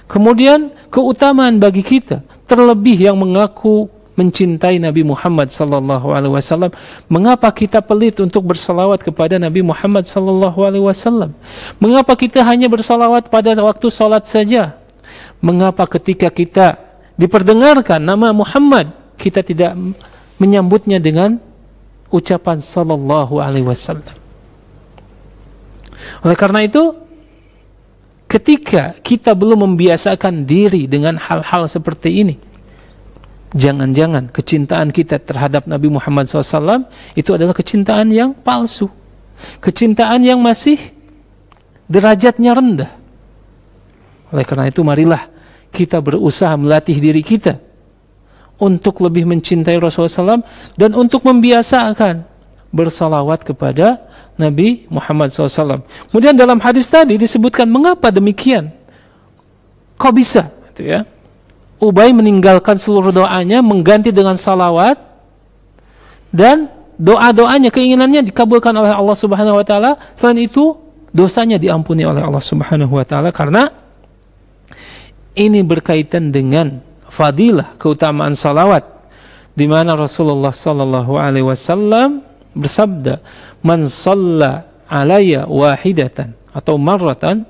kemudian keutamaan bagi kita, terlebih yang mengaku mencintai Nabi Muhammad sallallahu alaihi wasallam. Mengapa kita pelit untuk bersalawat kepada Nabi Muhammad sallallahu alaihi wasallam? Mengapa kita hanya bersalawat pada waktu salat saja? Mengapa ketika kita diperdengarkan nama Muhammad, kita tidak menyambutnya dengan ucapan sallallahu alaihi wasallam? Oleh karena itu, ketika kita belum membiasakan diri dengan hal-hal seperti ini, jangan-jangan kecintaan kita terhadap Nabi Muhammad SAW itu adalah kecintaan yang palsu, kecintaan yang masih derajatnya rendah. Oleh karena itu, marilah kita berusaha melatih diri kita untuk lebih mencintai Rasulullah SAW dan untuk membiasakan bersalawat kepada Nabi Muhammad SAW. Kemudian dalam hadis tadi disebutkan mengapa demikian. Kok bisa? Gitu ya. Ubay meninggalkan seluruh doanya, mengganti dengan salawat, dan doa-doanya, keinginannya dikabulkan oleh Allah Subhanahu wa taala. Selain itu, dosanya diampuni oleh Allah Subhanahu wa taala, karena ini berkaitan dengan fadilah, keutamaan salawat, di mana Rasulullah sallallahu alaihi wasallam bersabda, "Man shalla alayya wahidatan atau marratan,"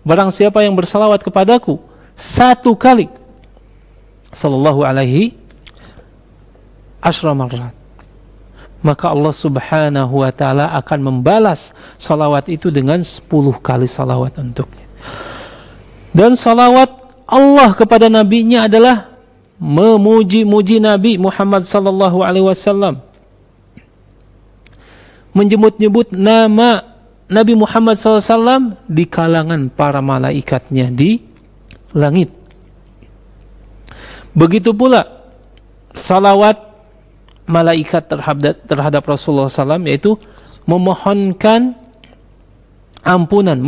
barang siapa yang bersalawat kepadaku satu kali, sallallahu alaihi asyra marrat, maka Allah Subhanahu wa taala akan membalas salawat itu dengan 10 kali salawat untuknya. Dan salawat Allah kepada nabinya adalah memuji-muji Nabi Muhammad sallallahu alaihi wasallam, menyebut-nyebut nama Nabi Muhammad SAW di kalangan para malaikatnya di langit. Begitu pula salawat malaikat terhadap Rasulullah SAW, yaitu memohonkan ampunan,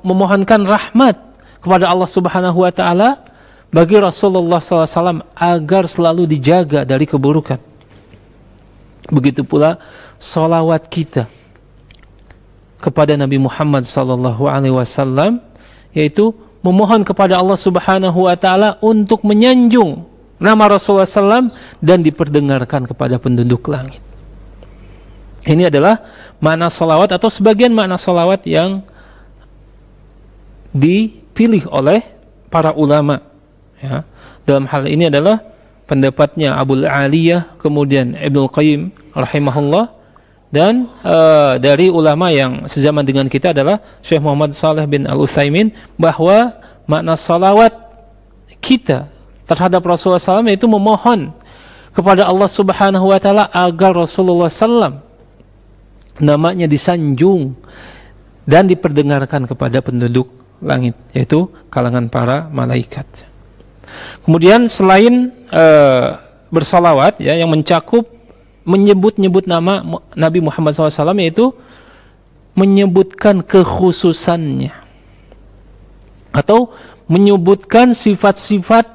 memohonkan rahmat kepada Allah Subhanahu wa taala bagi Rasulullah SAW agar selalu dijaga dari keburukan. Begitu pula salawat kita kepada Nabi Muhammad sallallahu alaihi wasallam, yaitu memohon kepada Allah Subhanahu wa taala untuk menyanjung nama Rasulullah SAW dan diperdengarkan kepada penduduk langit. Ini adalah makna salawat atau sebagian makna salawat yang dipilih oleh para ulama. Ya. Dalam hal ini adalah pendapatnya Abul Aliyah, kemudian Ibnul Qayyim rahimahullah, dan dari ulama yang sezaman dengan kita adalah Syekh Muhammad Saleh bin Al-Utsaimin, bahwa makna salawat kita terhadap Rasulullah SAW itu memohon kepada Allah Subhanahu wa taala agar Rasulullah SAW namanya disanjung dan diperdengarkan kepada penduduk langit, yaitu kalangan para malaikat. Kemudian selain bersalawat ya, yang mencakup menyebut-nyebut nama Nabi Muhammad SAW, yaitu menyebutkan kekhususannya atau menyebutkan sifat-sifat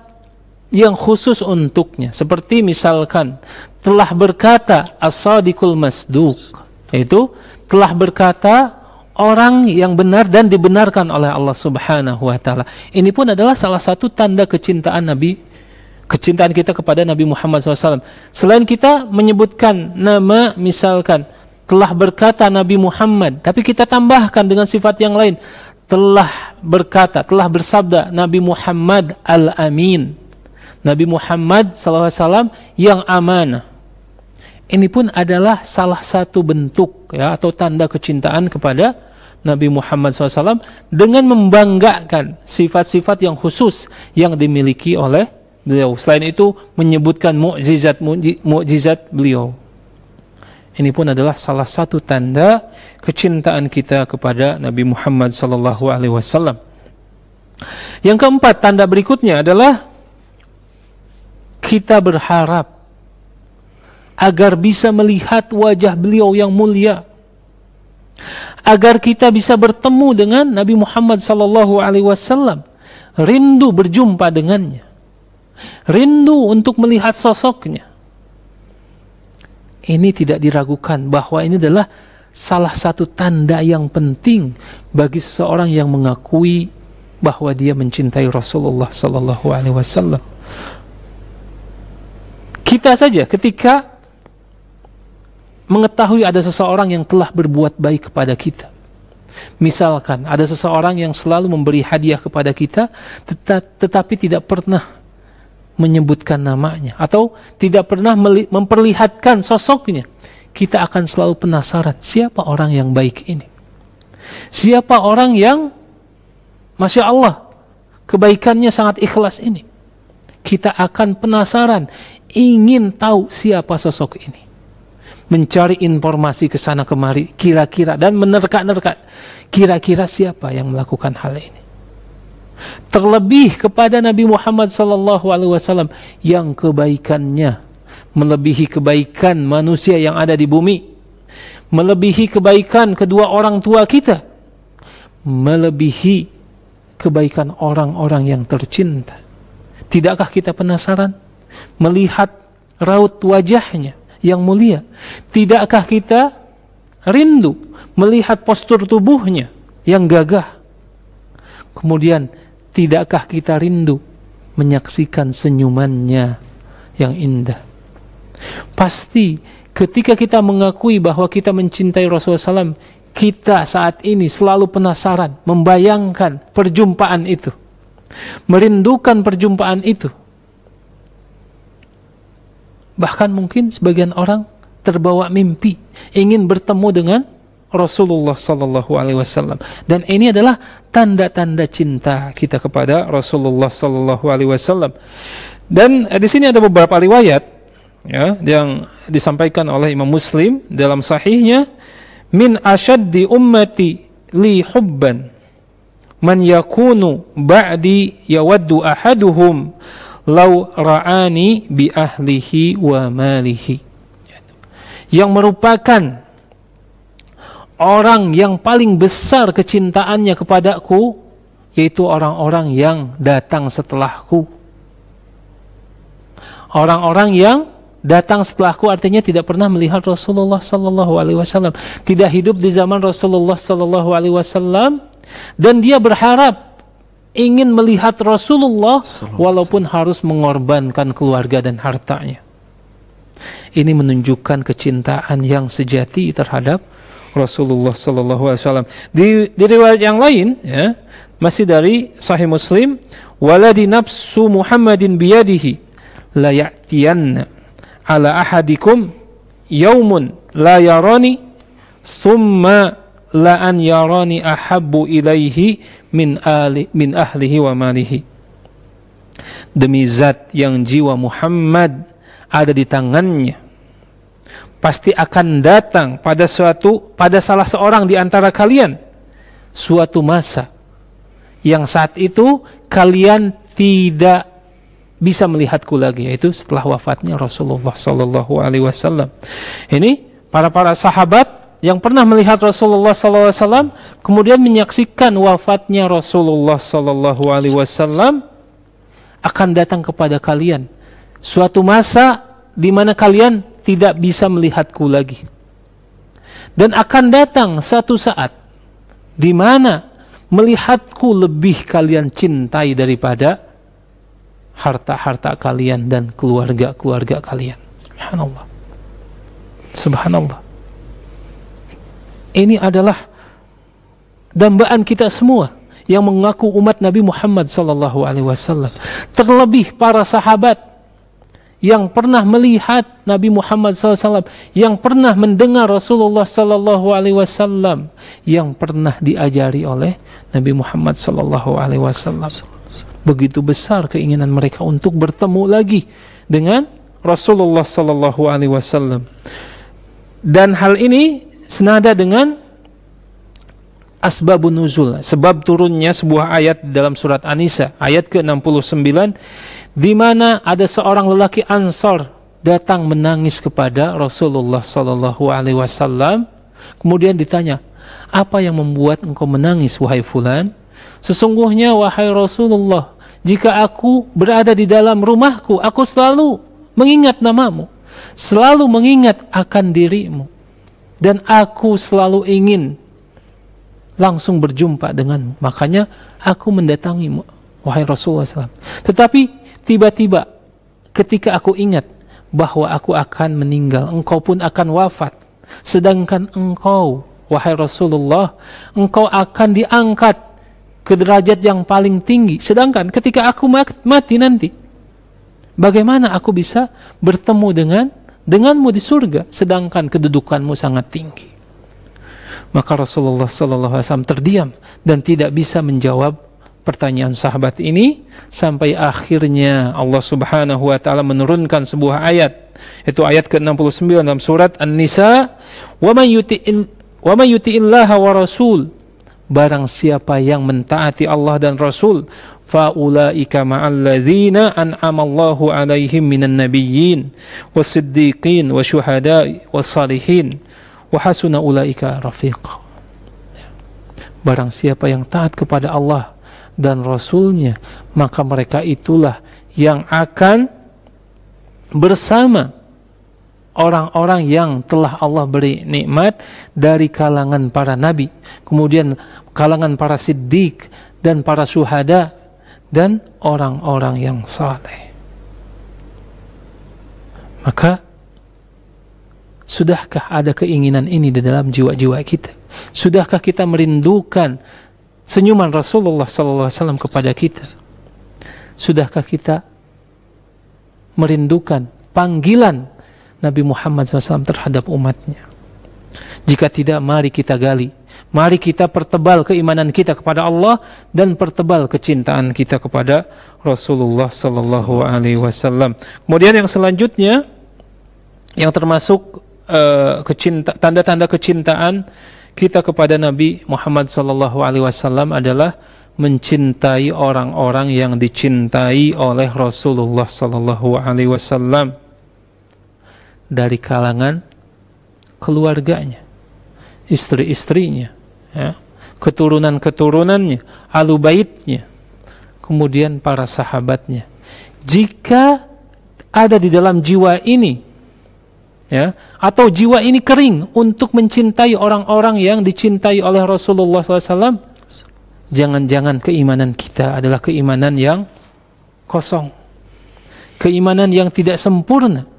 yang khusus untuknya, seperti misalkan telah berkata as-sadiqul masduq, yaitu telah berkata orang yang benar dan dibenarkan oleh Allah Subhanahu wa taala. Ini pun adalah salah satu tanda kecintaan kita kepada Nabi Muhammad SAW. Selain kita menyebutkan nama, misalkan telah berkata Nabi Muhammad, tapi kita tambahkan dengan sifat yang lain, telah berkata, telah bersabda Nabi Muhammad al-Amin, Nabi Muhammad SAW yang amanah. Ini pun adalah salah satu bentuk ya, atau tanda kecintaan kepada Nabi Muhammad SAW dengan membanggakan sifat-sifat yang khusus yang dimiliki oleh beliau. Selain itu menyebutkan mukjizat beliau. Ini pun adalah salah satu tanda kecintaan kita kepada Nabi Muhammad SAW. Yang keempat, tanda berikutnya adalah kita berharap agar bisa melihat wajah beliau yang mulia, agar kita bisa bertemu dengan Nabi Muhammad SAW, rindu berjumpa dengannya, rindu untuk melihat sosoknya. Ini tidak diragukan bahwa ini adalah salah satu tanda yang penting bagi seseorang yang mengakui bahwa dia mencintai Rasulullah SAW. Kita saja ketika mengetahui ada seseorang yang telah berbuat baik kepada kita, misalkan ada seseorang yang selalu memberi hadiah kepada kita tetapi tidak pernah menyebutkan namanya atau tidak pernah memperlihatkan sosoknya, kita akan selalu penasaran, siapa orang yang baik ini, siapa orang yang Masya Allah kebaikannya sangat ikhlas ini. Kita akan penasaran, ingin tahu siapa sosok ini, mencari informasi ke sana kemari, kira-kira, dan menerka-nerka kira-kira siapa yang melakukan hal ini. Terlebih kepada Nabi Muhammad SAW yang kebaikannya melebihi kebaikan manusia yang ada di bumi, melebihi kebaikan kedua orang tua kita, melebihi kebaikan orang-orang yang tercinta. Tidakkah kita penasaran melihat raut wajahnya yang mulia? Tidakkah kita rindu melihat postur tubuhnya yang gagah? Kemudian tidakkah kita rindu menyaksikan senyumannya yang indah? Pasti ketika kita mengakui bahwa kita mencintai Rasulullah SAW, kita saat ini selalu penasaran, membayangkan perjumpaan itu, merindukan perjumpaan itu. Bahkan mungkin sebagian orang terbawa mimpi ingin bertemu dengan Rasulullah SAW. Dan ini adalah tanda-tanda cinta kita kepada Rasulullah SAW. Dan di sini ada beberapa riwayat ya, yang disampaikan oleh Imam Muslim dalam sahihnya, min asyaddi ummati li hubban man yakunu ba'di yawaddu ahaduhum law ra'ani bi ahlihi wa malihi. Yang merupakan orang yang paling besar kecintaannya kepadaku, yaitu orang-orang yang datang setelahku. Orang-orang yang datang setelahku artinya tidak pernah melihat Rasulullah SAW, tidak hidup di zaman Rasulullah SAW, dan dia berharap ingin melihat Rasulullah walaupun harus mengorbankan keluarga dan hartanya. Ini menunjukkan kecintaan yang sejati terhadap Rasulullah sallallahu alaihi wasallam. Di riwayat yang lain ya, masih dari Sahih Muslim, waladi nafsu Muhammadin biyadihi la ya'tiyanna ala ahadikum yaumun la yarani thumma la an yarani ahabbu ilaihi min ahlihi wa malihi. Demi zat yang jiwa Muhammad ada di tangannya, pasti akan datang pada salah seorang di antara kalian suatu masa yang saat itu kalian tidak bisa melihatku lagi, yaitu setelah wafatnya Rasulullah sallallahu alaihi wasallam. Ini para sahabat yang pernah melihat Rasulullah sallallahu alaihi wasallam kemudian menyaksikan wafatnya Rasulullah sallallahu alaihi wasallam, akan datang kepada kalian suatu masa di mana kalian tidak bisa melihatku lagi, dan akan datang satu saat di mana melihatku lebih kalian cintai daripada harta-harta kalian dan keluarga-keluarga kalian. Subhanallah. Subhanallah. Ini adalah dambaan kita semua yang mengaku umat Nabi Muhammad sallallahu alaihi wasallam. Terlebih para sahabat yang pernah melihat Nabi Muhammad SAW, yang pernah mendengar Rasulullah sallallahu alaihi wasallam, yang pernah diajari oleh Nabi Muhammad sallallahu alaihi wasallam. Begitu besar keinginan mereka untuk bertemu lagi dengan Rasulullah sallallahu alaihi wasallam. Dan hal ini senada dengan asbabun nuzul, sebab turunnya sebuah ayat dalam surat An-Nisa ayat ke-69, di mana ada seorang lelaki Ansar datang menangis kepada Rasulullah sallallahu alaihi wasallam. Kemudian ditanya, "Apa yang membuat engkau menangis wahai fulan?" "Sesungguhnya wahai Rasulullah, jika aku berada di dalam rumahku, aku selalu mengingat namamu, selalu mengingat akan dirimu, dan aku selalu ingin langsung berjumpa denganmu. Makanya aku mendatangimu, wahai Rasulullah SAW. Tetapi tiba-tiba ketika aku ingat bahwa aku akan meninggal, engkau pun akan wafat, sedangkan engkau, wahai Rasulullah, engkau akan diangkat ke derajat yang paling tinggi. Sedangkan ketika aku mati nanti, bagaimana aku bisa bertemu denganmu di surga, sedangkan kedudukanmu sangat tinggi?" Maka Rasulullah SAW terdiam dan tidak bisa menjawab pertanyaan sahabat ini, sampai akhirnya Allah Subhanahu wa taala menurunkan sebuah ayat, itu ayat ke-69 dalam surat An-Nisa, "Wa may yuti'illaha wa rasul", barang siapa yang mentaati Allah dan Rasul, fa ulaika ma'al ladzina an'amallahu 'alaihim minan nabiyyin was-siddiqin wasyuhada'i was-salihin wa hasuna ulaika rafiqa. Barang siapa yang taat kepada Allah dan Rasulnya, maka mereka itulah yang akan bersama orang-orang yang telah Allah beri nikmat dari kalangan para nabi, kemudian kalangan para siddiq dan para syuhada dan orang-orang yang saleh. Maka sudahkah ada keinginan ini di dalam jiwa-jiwa kita? Sudahkah kita merindukan senyuman Rasulullah SAW kepada kita? Sudahkah kita merindukan panggilan Nabi Muhammad SAW terhadap umatnya? Jika tidak, mari kita gali, mari kita pertebal keimanan kita kepada Allah dan pertebal kecintaan kita kepada Rasulullah SAW. Kemudian yang selanjutnya, yang termasuk tanda-tanda kecintaan kita kepada Nabi Muhammad SAW adalah mencintai orang-orang yang dicintai oleh Rasulullah SAW dari kalangan keluarganya, istri-istrinya, ya, keturunan-keturunannya, ahlu baitnya, kemudian para sahabatnya. Jika ada di dalam jiwa ini, ya, atau jiwa ini kering untuk mencintai orang-orang yang dicintai oleh Rasulullah SAW, jangan-jangan keimanan kita adalah keimanan yang kosong, keimanan yang tidak sempurna.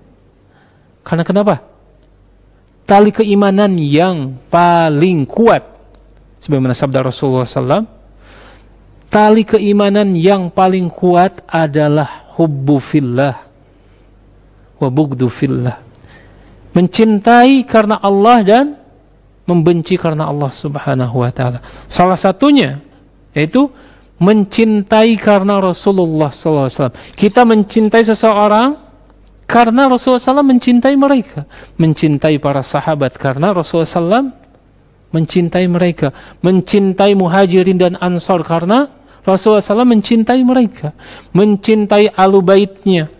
Karena kenapa? Tali keimanan yang paling kuat, sebagaimana sabda Rasulullah SAW, tali keimanan yang paling kuat adalah hubbu fillah wa bugdu fillah. Mencintai karena Allah dan membenci karena Allah Subhanahu wa ta'ala. Salah satunya yaitu mencintai karena Rasulullah SAW. Kita mencintai seseorang karena Rasulullah SAW mencintai mereka. Mencintai para sahabat karena Rasulullah SAW mencintai mereka. Mencintai muhajirin dan ansar karena Rasulullah SAW mencintai mereka. Mencintai ahlu baitnya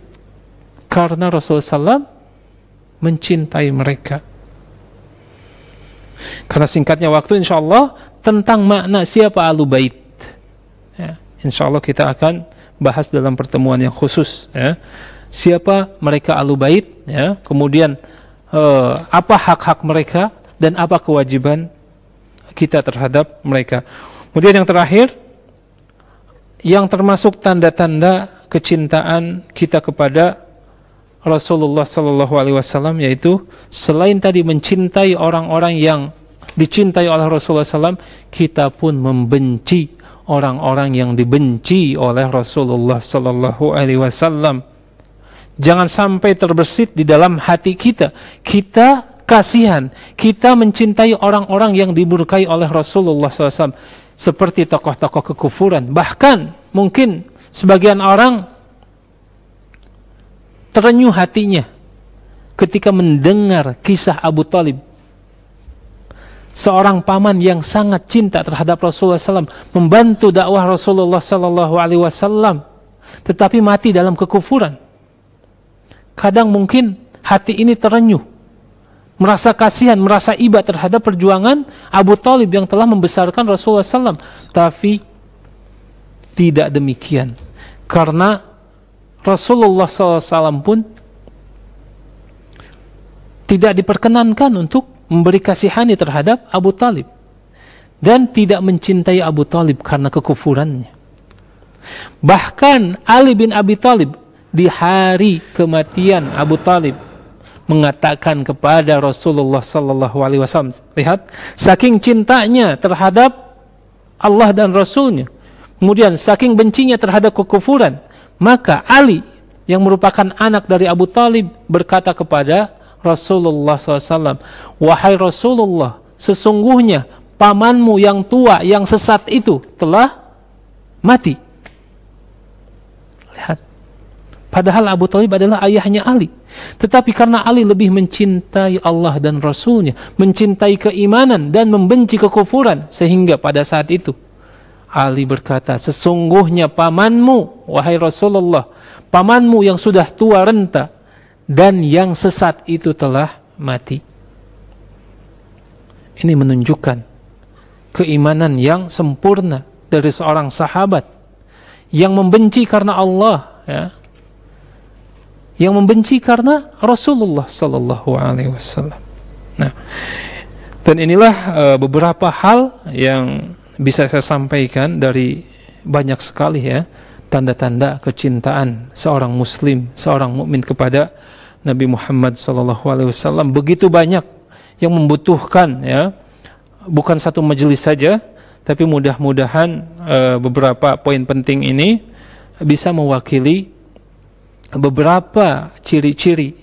karena Rasulullah SAW mencintai mereka. Karena singkatnya waktu, insya Allah tentang makna siapa ahlu bait, ya, insya Allah kita akan bahas dalam pertemuan yang khusus, ya. Siapa mereka ahlu bait, ya, kemudian apa hak-hak mereka dan apa kewajiban kita terhadap mereka. Kemudian yang terakhir, yang termasuk tanda-tanda kecintaan kita kepada Rasulullah Sallallahu Alaihi Wasallam, yaitu selain tadi mencintai orang-orang yang dicintai oleh Rasulullah SAW, kita pun membenci orang-orang yang dibenci oleh Rasulullah Sallallahu Alaihi Wasallam. Jangan sampai terbersit di dalam hati kita. Kita kasihan, kita mencintai orang-orang yang dimurkai oleh Rasulullah SAW, seperti tokoh-tokoh kekufuran. Bahkan mungkin sebagian orang terenyuh hatinya ketika mendengar kisah Abu Talib, seorang paman yang sangat cinta terhadap Rasulullah SAW, membantu dakwah Rasulullah SAW, tetapi mati dalam kekufuran. Kadang mungkin hati ini terenyuh, merasa kasihan, merasa iba terhadap perjuangan Abu Talib yang telah membesarkan Rasulullah SAW. Tapi tidak demikian, karena Rasulullah SAW pun tidak diperkenankan untuk memberi kasihani terhadap Abu Talib, dan tidak mencintai Abu Talib karena kekufurannya. Bahkan Ali bin Abi Talib di hari kematian Abu Talib mengatakan kepada Rasulullah Sallallahu Alaihi Wasallam, lihat, saking cintanya terhadap Allah dan Rasulnya, kemudian saking bencinya terhadap kekufuran, maka Ali yang merupakan anak dari Abu Talib berkata kepada Rasulullah SAW, wahai Rasulullah, sesungguhnya pamanmu yang tua, yang sesat itu telah mati. Lihat, padahal Abu Talib adalah ayahnya Ali. Tetapi karena Ali lebih mencintai Allah dan Rasulnya, mencintai keimanan dan membenci kekufuran, sehingga pada saat itu Ali berkata, sesungguhnya pamanmu, wahai Rasulullah, pamanmu yang sudah tua renta dan yang sesat itu telah mati. Ini menunjukkan keimanan yang sempurna dari seorang sahabat yang membenci karena Allah, ya, yang membenci karena Rasulullah Sallallahu Alaihi Wasallam. Nah, dan inilah beberapa hal yang bisa saya sampaikan dari banyak sekali, ya, tanda-tanda kecintaan seorang Muslim, seorang mukmin kepada Nabi Muhammad Sallallahu Alaihi Wasallam. Begitu banyak yang membutuhkan, ya, bukan satu majelis saja, tapi mudah-mudahan beberapa poin penting ini bisa mewakili beberapa ciri-ciri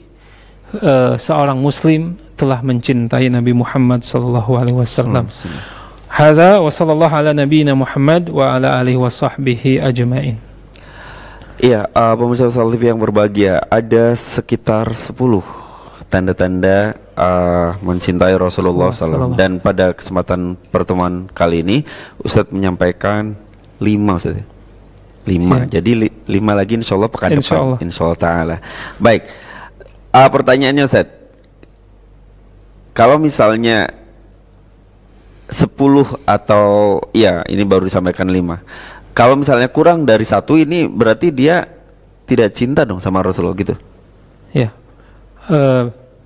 seorang Muslim telah mencintai Nabi Muhammad Sallallahu Alaihi Wasallam. Hadza wa sallallahu ala nabiyyina Muhammad wa ala alihi wa sahbihi ajmain. Iya, pemirsa Sal TV yang berbahagia, ada sekitar 10 tanda-tanda mencintai Rasulullah SAW. Dan pada kesempatan pertemuan kali ini Ustadz menyampaikan 5, Ustadz. 5, ya. Jadi 5 lagi insya Allah pekan depan, insya Allah ta'ala. Baik, pertanyaannya Ustadz, kalau misalnya 10 atau, ya ini baru disampaikan 5, kalau misalnya kurang dari 1, ini berarti dia tidak cinta dong sama Rasulullah gitu? Ya,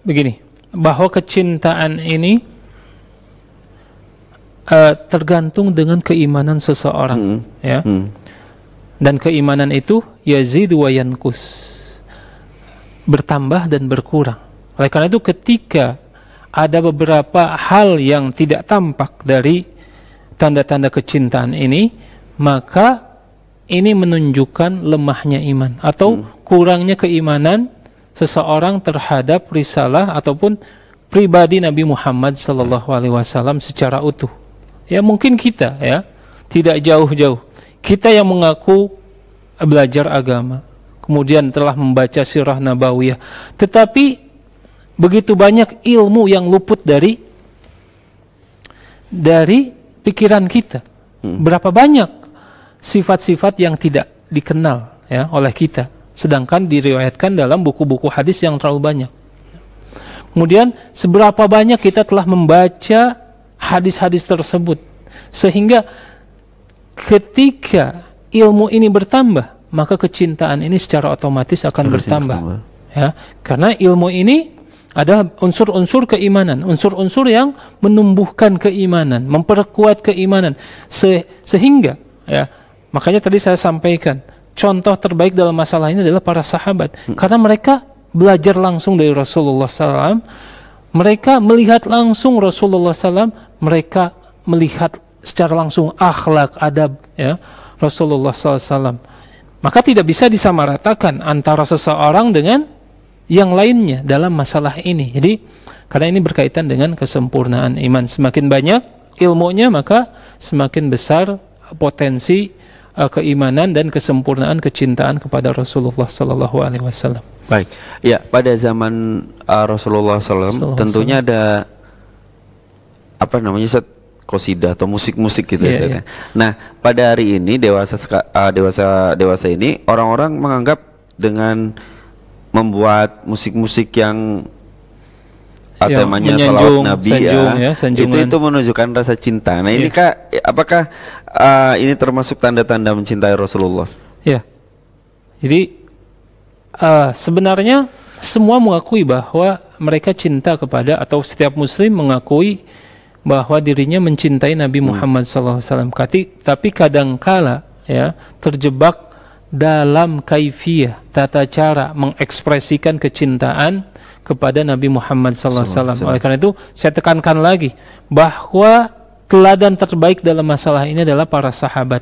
begini, bahwa kecintaan ini tergantung dengan keimanan seseorang, ya. Dan keimanan itu yazid wa yanqus, bertambah dan berkurang. Oleh karena itu ketika ada beberapa hal yang tidak tampak dari tanda-tanda kecintaan ini, maka ini menunjukkan lemahnya iman atau kurangnya keimanan seseorang terhadap risalah ataupun pribadi Nabi Muhammad SAW secara utuh. Ya mungkin kita ya tidak jauh-jauh, kita yang mengaku belajar agama, kemudian telah membaca sirah nabawiyah, tetapi begitu banyak ilmu yang luput dari pikiran kita. Berapa banyak sifat-sifat yang tidak dikenal ya oleh kita, sedangkan diriwayatkan dalam buku-buku hadis yang terlalu banyak. Kemudian seberapa banyak kita telah membaca hadis-hadis tersebut, sehingga ketika ilmu ini bertambah, maka kecintaan ini secara otomatis akan bertambah. Ya, karena ilmu ini adalah unsur-unsur keimanan, unsur-unsur yang menumbuhkan keimanan, memperkuat keimanan, sehingga ya, makanya tadi saya sampaikan contoh terbaik dalam masalah ini adalah para sahabat, karena mereka belajar langsung dari Rasulullah SAW, mereka melihat langsung Rasulullah SAW, mereka melihat secara langsung akhlak, adab ya Rasulullah SAW. Maka tidak bisa disamaratakan antara seseorang dengan yang lainnya dalam masalah ini. Jadi karena ini berkaitan dengan kesempurnaan iman. Semakin banyak ilmunya, maka semakin besar potensi keimanan dan kesempurnaan kecintaan kepada Rasulullah SAW. Baik, ya pada zaman Rasulullah SAW tentunya ada apa namanya qasidah atau musik-musik gitu ya. Nah pada hari ini dewasa ini orang-orang menganggap dengan membuat musik-musik yang temanya salawat Nabi itu menunjukkan rasa cinta. Nah ini Kak, apakah ini termasuk tanda-tanda mencintai Rasulullah? Ya, jadi sebenarnya semua mengakui bahwa mereka cinta kepada, atau setiap muslim mengakui bahwa dirinya mencintai Nabi Muhammad SAW. Tapi kadangkala ya terjebak dalam kaifiyah, tata cara mengekspresikan kecintaan kepada Nabi Muhammad SAW. Oleh karena itu saya tekankan lagi bahwa teladan terbaik dalam masalah ini adalah para sahabat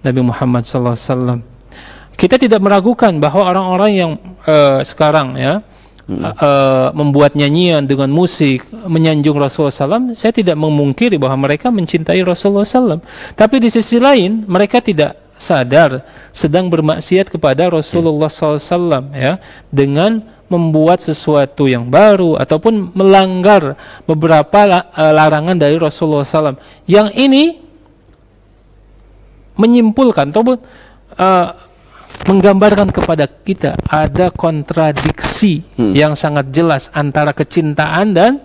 Nabi Muhammad SAW. Kita tidak meragukan bahwa orang-orang yang sekarang ya membuat nyanyian dengan musik menyanjung Rasulullah SAW, saya tidak memungkiri bahwa mereka mencintai Rasulullah SAW. Tapi di sisi lain mereka tidak sadar sedang bermaksiat kepada Rasulullah SAW ya, dengan membuat sesuatu yang baru ataupun melanggar beberapa larangan dari Rasulullah SAW. Yang ini menyimpulkan ataupun menggambarkan kepada kita ada kontradiksi yang sangat jelas antara kecintaan dan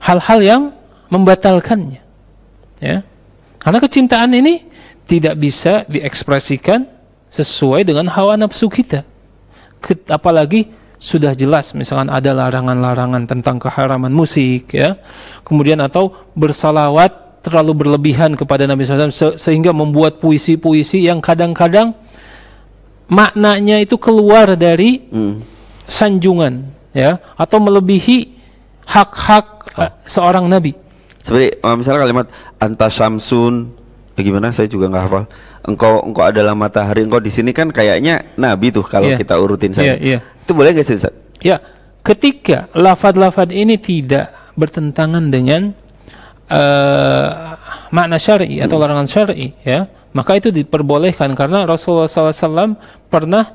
hal-hal yang membatalkannya ya. Karena kecintaan ini tidak bisa diekspresikan sesuai dengan hawa nafsu kita, apalagi sudah jelas misalkan ada larangan-larangan tentang keharaman musik ya, kemudian atau bersalawat terlalu berlebihan kepada Nabi SAW sehingga membuat puisi-puisi yang kadang-kadang maknanya itu keluar dari sanjungan ya, atau melebihi hak-hak seorang Nabi. Seperti misalnya kalimat anta syamsun, bagaimana saya juga nggak hafal. Engkau adalah matahari, engkau di sini kan kayaknya Nabi tuh kalau kita urutin saja. Itu boleh nggak sih Ustaz? Ya, ketika lafad-lafad ini tidak bertentangan dengan makna syar'i atau larangan syar'i ya, maka itu diperbolehkan karena Rasulullah SAW pernah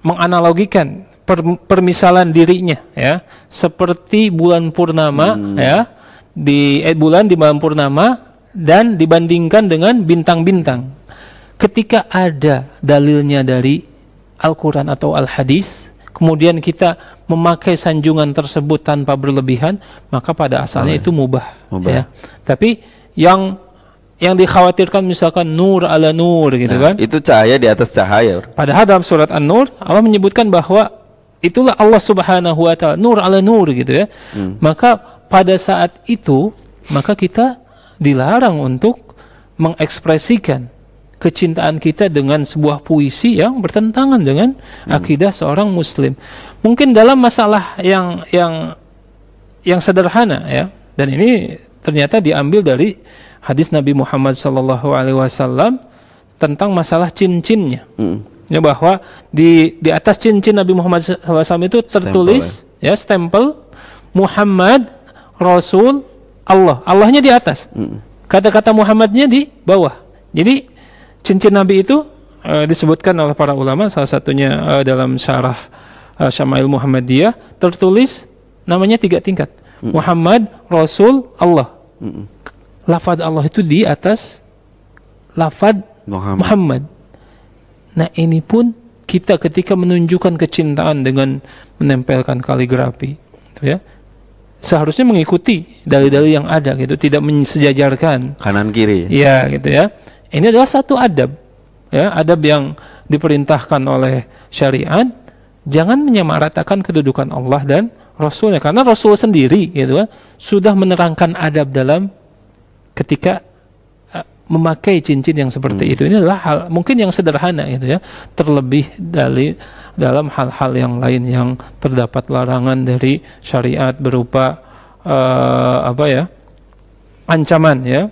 menganalogikan permisalan dirinya ya, seperti bulan purnama ya, di malam purnama dan dibandingkan dengan bintang-bintang. Ketika ada dalilnya dari Al-Quran atau Al-Hadis, kemudian kita memakai sanjungan tersebut tanpa berlebihan, maka pada asalnya itu mubah. Ya. Tapi yang dikhawatirkan misalkan nur ala nur gitu kan, itu cahaya di atas cahaya. Padahal dalam surat An-Nur Allah menyebutkan bahwa itulah Allah Subhanahu wa taala, nur ala nur gitu ya. Maka pada saat itu maka kita dilarang untuk mengekspresikan kecintaan kita dengan sebuah puisi yang bertentangan dengan akidah seorang muslim. Mungkin dalam masalah yang sederhana ya, dan ini ternyata diambil dari hadis Nabi Muhammad SAW tentang masalah cincinnya. Ya, bahwa di atas cincin Nabi Muhammad SAW itu tertulis stempel Muhammad Rasul Allah. Allahnya di atas. Kata-kata Muhammadnya di bawah. Jadi cincin Nabi itu disebutkan oleh para ulama, salah satunya dalam syarah Syama'il Muhammadiyah tertulis namanya 3 tingkat. Muhammad Rasul Allah. Lafaz Allah itu di atas lafaz Muhammad. Nah, ini pun kita ketika menunjukkan kecintaan dengan menempelkan kaligrafi, gitu ya, seharusnya mengikuti dalil-dalil yang ada, gitu, tidak mensejajarkan kanan kiri. Ya, gitu ya. Ini adalah satu adab, ya, adab yang diperintahkan oleh syariat. Jangan menyamaratakan kedudukan Allah dan Rasulnya, karena Rasul sendiri, gitu, sudah menerangkan adab dalam ketika memakai cincin yang seperti itu. Ini adalah hal mungkin yang sederhana, gitu ya. Terlebih dalam hal-hal yang lain yang terdapat larangan dari syariat berupa ancaman, ya.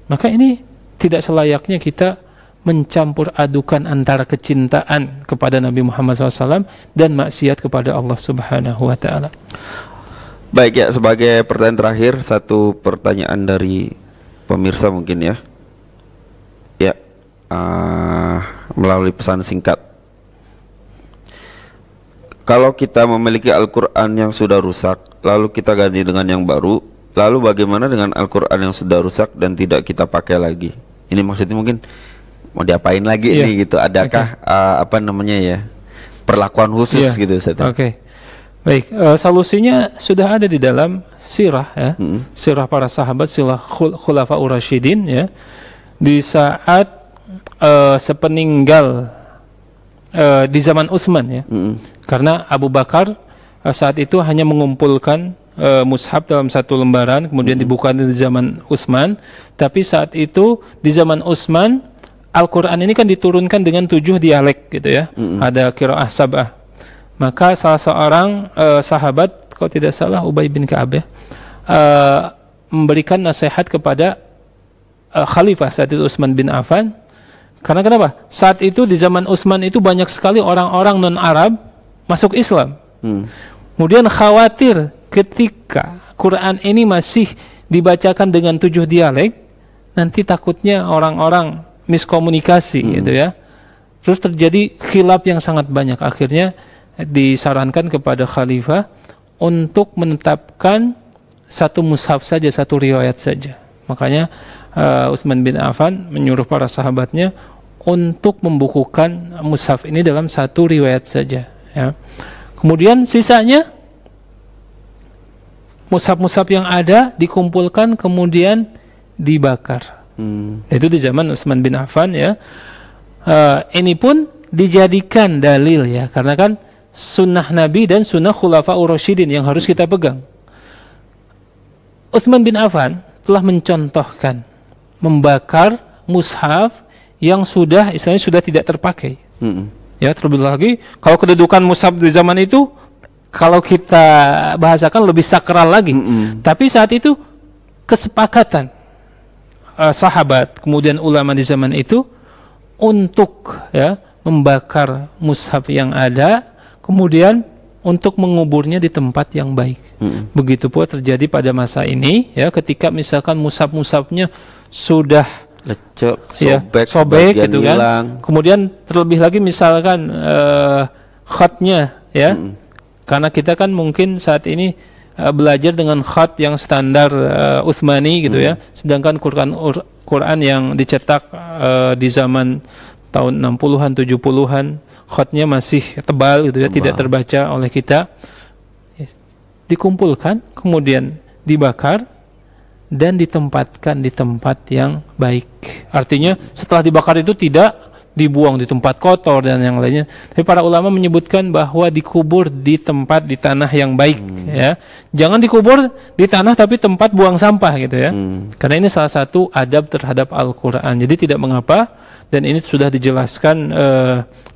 Maka ini tidak selayaknya kita mencampur adukan antara kecintaan kepada Nabi Muhammad SAW dan maksiat kepada Allah Subhanahu wa Ta'ala. Baik ya, sebagai pertanyaan terakhir, satu pertanyaan dari pemirsa mungkin ya. Ya, melalui pesan singkat. Kalau kita memiliki Al-Quran yang sudah rusak, lalu kita ganti dengan yang baru, lalu bagaimana dengan Al-Quran yang sudah rusak dan tidak kita pakai lagi? Ini maksudnya mungkin mau diapain lagi nih gitu? Adakah perlakuan khusus gitu Ustaz? Baik, solusinya sudah ada di dalam sirah, ya. Sirah para sahabat, sirah Khulafaur Rasyidin, ya. Di saat sepeninggal di zaman Utsman, ya. Karena Abu Bakar saat itu hanya mengumpulkan mushaf dalam satu lembaran, kemudian dibuka di zaman Utsman. Tapi saat itu di zaman Utsman, Al-Quran ini kan diturunkan dengan 7 dialek, gitu ya. Ada qiraah sab'ah. Maka salah seorang sahabat, kalau tidak salah Ubay bin Ka'ab, ya, memberikan nasihat kepada khalifah saat itu Utsman bin Affan. Karena kenapa? Saat itu di zaman Utsman itu banyak sekali orang-orang non-Arab masuk Islam. Kemudian khawatir ketika Quran ini masih dibacakan dengan 7 dialek, nanti takutnya orang-orang miskomunikasi, gitu ya. Terus terjadi khilaf yang sangat banyak. Akhirnya disarankan kepada khalifah untuk menetapkan satu mushaf saja, satu riwayat saja. Makanya Utsman bin Affan menyuruh para sahabatnya untuk membukukan mushaf ini dalam satu riwayat saja, ya. Kemudian sisanya mushaf-mushaf yang ada dikumpulkan kemudian dibakar. Itu di zaman Utsman bin Affan, ya. Ini pun dijadikan dalil, ya, karena kan sunnah Nabi dan sunnah Khulafaur Rasyidin yang harus kita pegang. Utsman bin Affan telah mencontohkan membakar mushaf yang sudah istilahnya sudah tidak terpakai. Ya, terlebih lagi kalau kedudukan mushaf di zaman itu kalau kita bahasakan lebih sakral lagi. Tapi saat itu kesepakatan sahabat kemudian ulama di zaman itu untuk, ya, membakar mushaf yang ada, kemudian untuk menguburnya di tempat yang baik. Begitu pula terjadi pada masa ini, ya, ketika misalkan mushaf-mushafnya sudah lecek, sobek gitu kan. Hilang. Kemudian terlebih lagi misalkan khatnya, ya. Karena kita kan mungkin saat ini belajar dengan khat yang standar Utsmani, gitu ya. Sedangkan Quran yang dicetak di zaman tahun 60-an, 70-an, khatnya masih tebal, gitu ya, tidak terbaca oleh kita. Dikumpulkan, kemudian dibakar dan ditempatkan di tempat yang baik. Artinya setelah dibakar itu tidak dibuang di tempat kotor dan yang lainnya. Tapi para ulama menyebutkan bahwa dikubur di tempat di tanah yang baik, ya. Jangan dikubur di tanah tapi tempat buang sampah gitu ya. Karena ini salah satu adab terhadap Al-Qur'an. Jadi tidak mengapa, dan ini sudah dijelaskan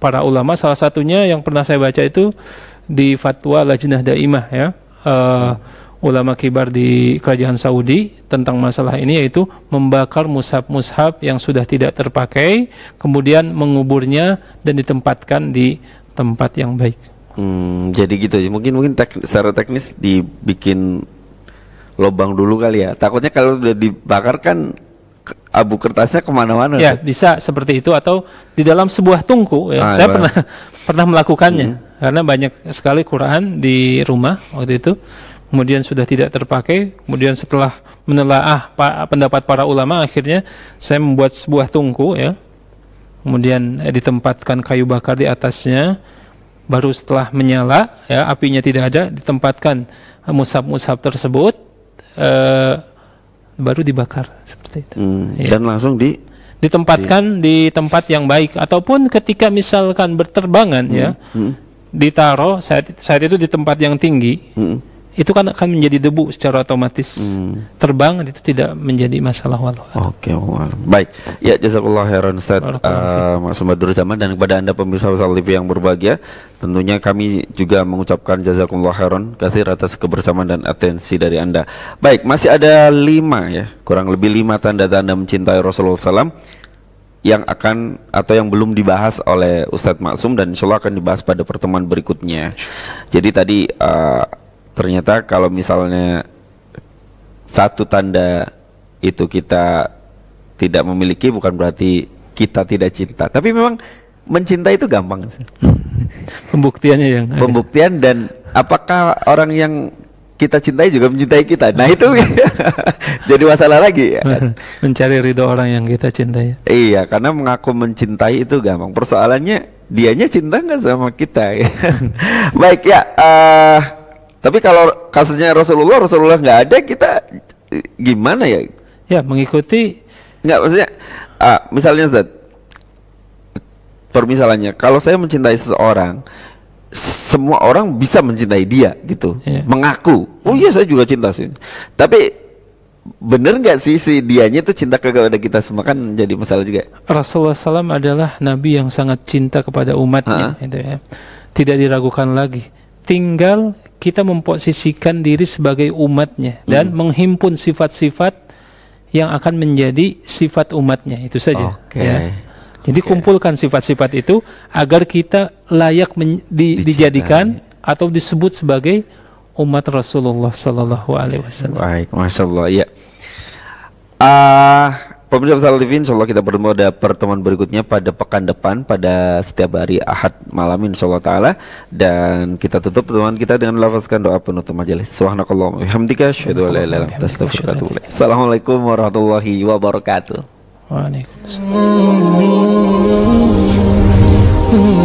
para ulama. Salah satunya yang pernah saya baca itu di Fatwa Lajnah Daimah, ya. Ulama kibar di kerajaan Saudi tentang masalah ini, yaitu membakar mushaf-mushaf yang sudah tidak terpakai, kemudian menguburnya dan ditempatkan di tempat yang baik. Jadi gitu ya. Mungkin secara teknis dibikin lubang dulu kali ya. Takutnya kalau sudah dibakar kan abu kertasnya kemana-mana. Ya, bisa seperti itu, atau di dalam sebuah tungku. Ya. Saya pernah melakukannya karena banyak sekali Quran di rumah waktu itu. Kemudian sudah tidak terpakai, kemudian setelah menelaah pendapat para ulama, akhirnya saya membuat sebuah tungku, ya. Kemudian ditempatkan kayu bakar di atasnya, baru setelah menyala, ya, apinya tidak ada, ditempatkan mushaf-mushaf tersebut, baru dibakar seperti itu. Ya. Dan langsung ditempatkan di tempat yang baik, ataupun ketika misalkan berterbangan, ya, ditaruh saat itu di tempat yang tinggi. Itu kan akan menjadi debu secara otomatis. Terbang itu tidak menjadi masalah. Oke, baik. Ya, jazakallah khairan Ustaz Mas Badrul Zaman, dan kepada Anda pemirsa Wasal TV yang berbahagia, tentunya kami juga mengucapkan jazakumullah khairan katsir atas kebersamaan dan atensi dari Anda. Baik, masih ada 5 ya, kurang lebih 5 tanda-tanda mencintai Rasulullah SAW yang akan atau yang belum dibahas oleh Ustadz Maksum, dan insya Allah akan dibahas pada pertemuan berikutnya. Jadi tadi ternyata kalau misalnya satu tanda itu kita tidak memiliki, bukan berarti kita tidak cinta. Tapi memang mencintai itu gampang sih. Pembuktiannya yang pembuktian, dan apakah orang yang kita cintai juga mencintai kita. Nah itu jadi masalah lagi ya. Mencari ridho orang yang kita cintai. Iya, karena mengaku mencintai itu gampang. Persoalannya dianya cinta nggak sama kita ya. Baik ya, tapi kalau kasusnya Rasulullah nggak ada, kita gimana ya? Ya, mengikuti. Nggak, maksudnya misalnya Zat, permisalannya kalau saya mencintai seseorang, semua orang bisa mencintai dia gitu, mengaku, oh iya saya juga cinta sih. Tapi bener nggak sih si dianya itu cinta kepada kita semua, kan jadi masalah juga. Rasulullah SAW adalah nabi yang sangat cinta kepada umatnya, gitu ya. Tidak diragukan lagi. Tinggal kita memposisikan diri sebagai umatnya dan menghimpun sifat-sifat yang akan menjadi sifat umatnya, itu saja. Ya. Jadi kumpulkan sifat-sifat itu agar kita layak dijadikan atau disebut sebagai umat Rasulullah Sallallahu Alaihi Wasallam. Baik, masya Allah. Ya. Pemirsa Wasal TV, insyaallah kita bertemu pada pertemuan berikutnya pada pekan depan pada setiap hari Ahad malam insyaallah taala, dan kita tutup pertemuan kita dengan melafazkan doa penutup majelis. Subhanakallahumma wa bihamdika asyhadu an la ilaha illa anta astaghfiruka wa atubu ilaik. Assalamualaikum warahmatullahi wabarakatuh. Waalaikumsalam.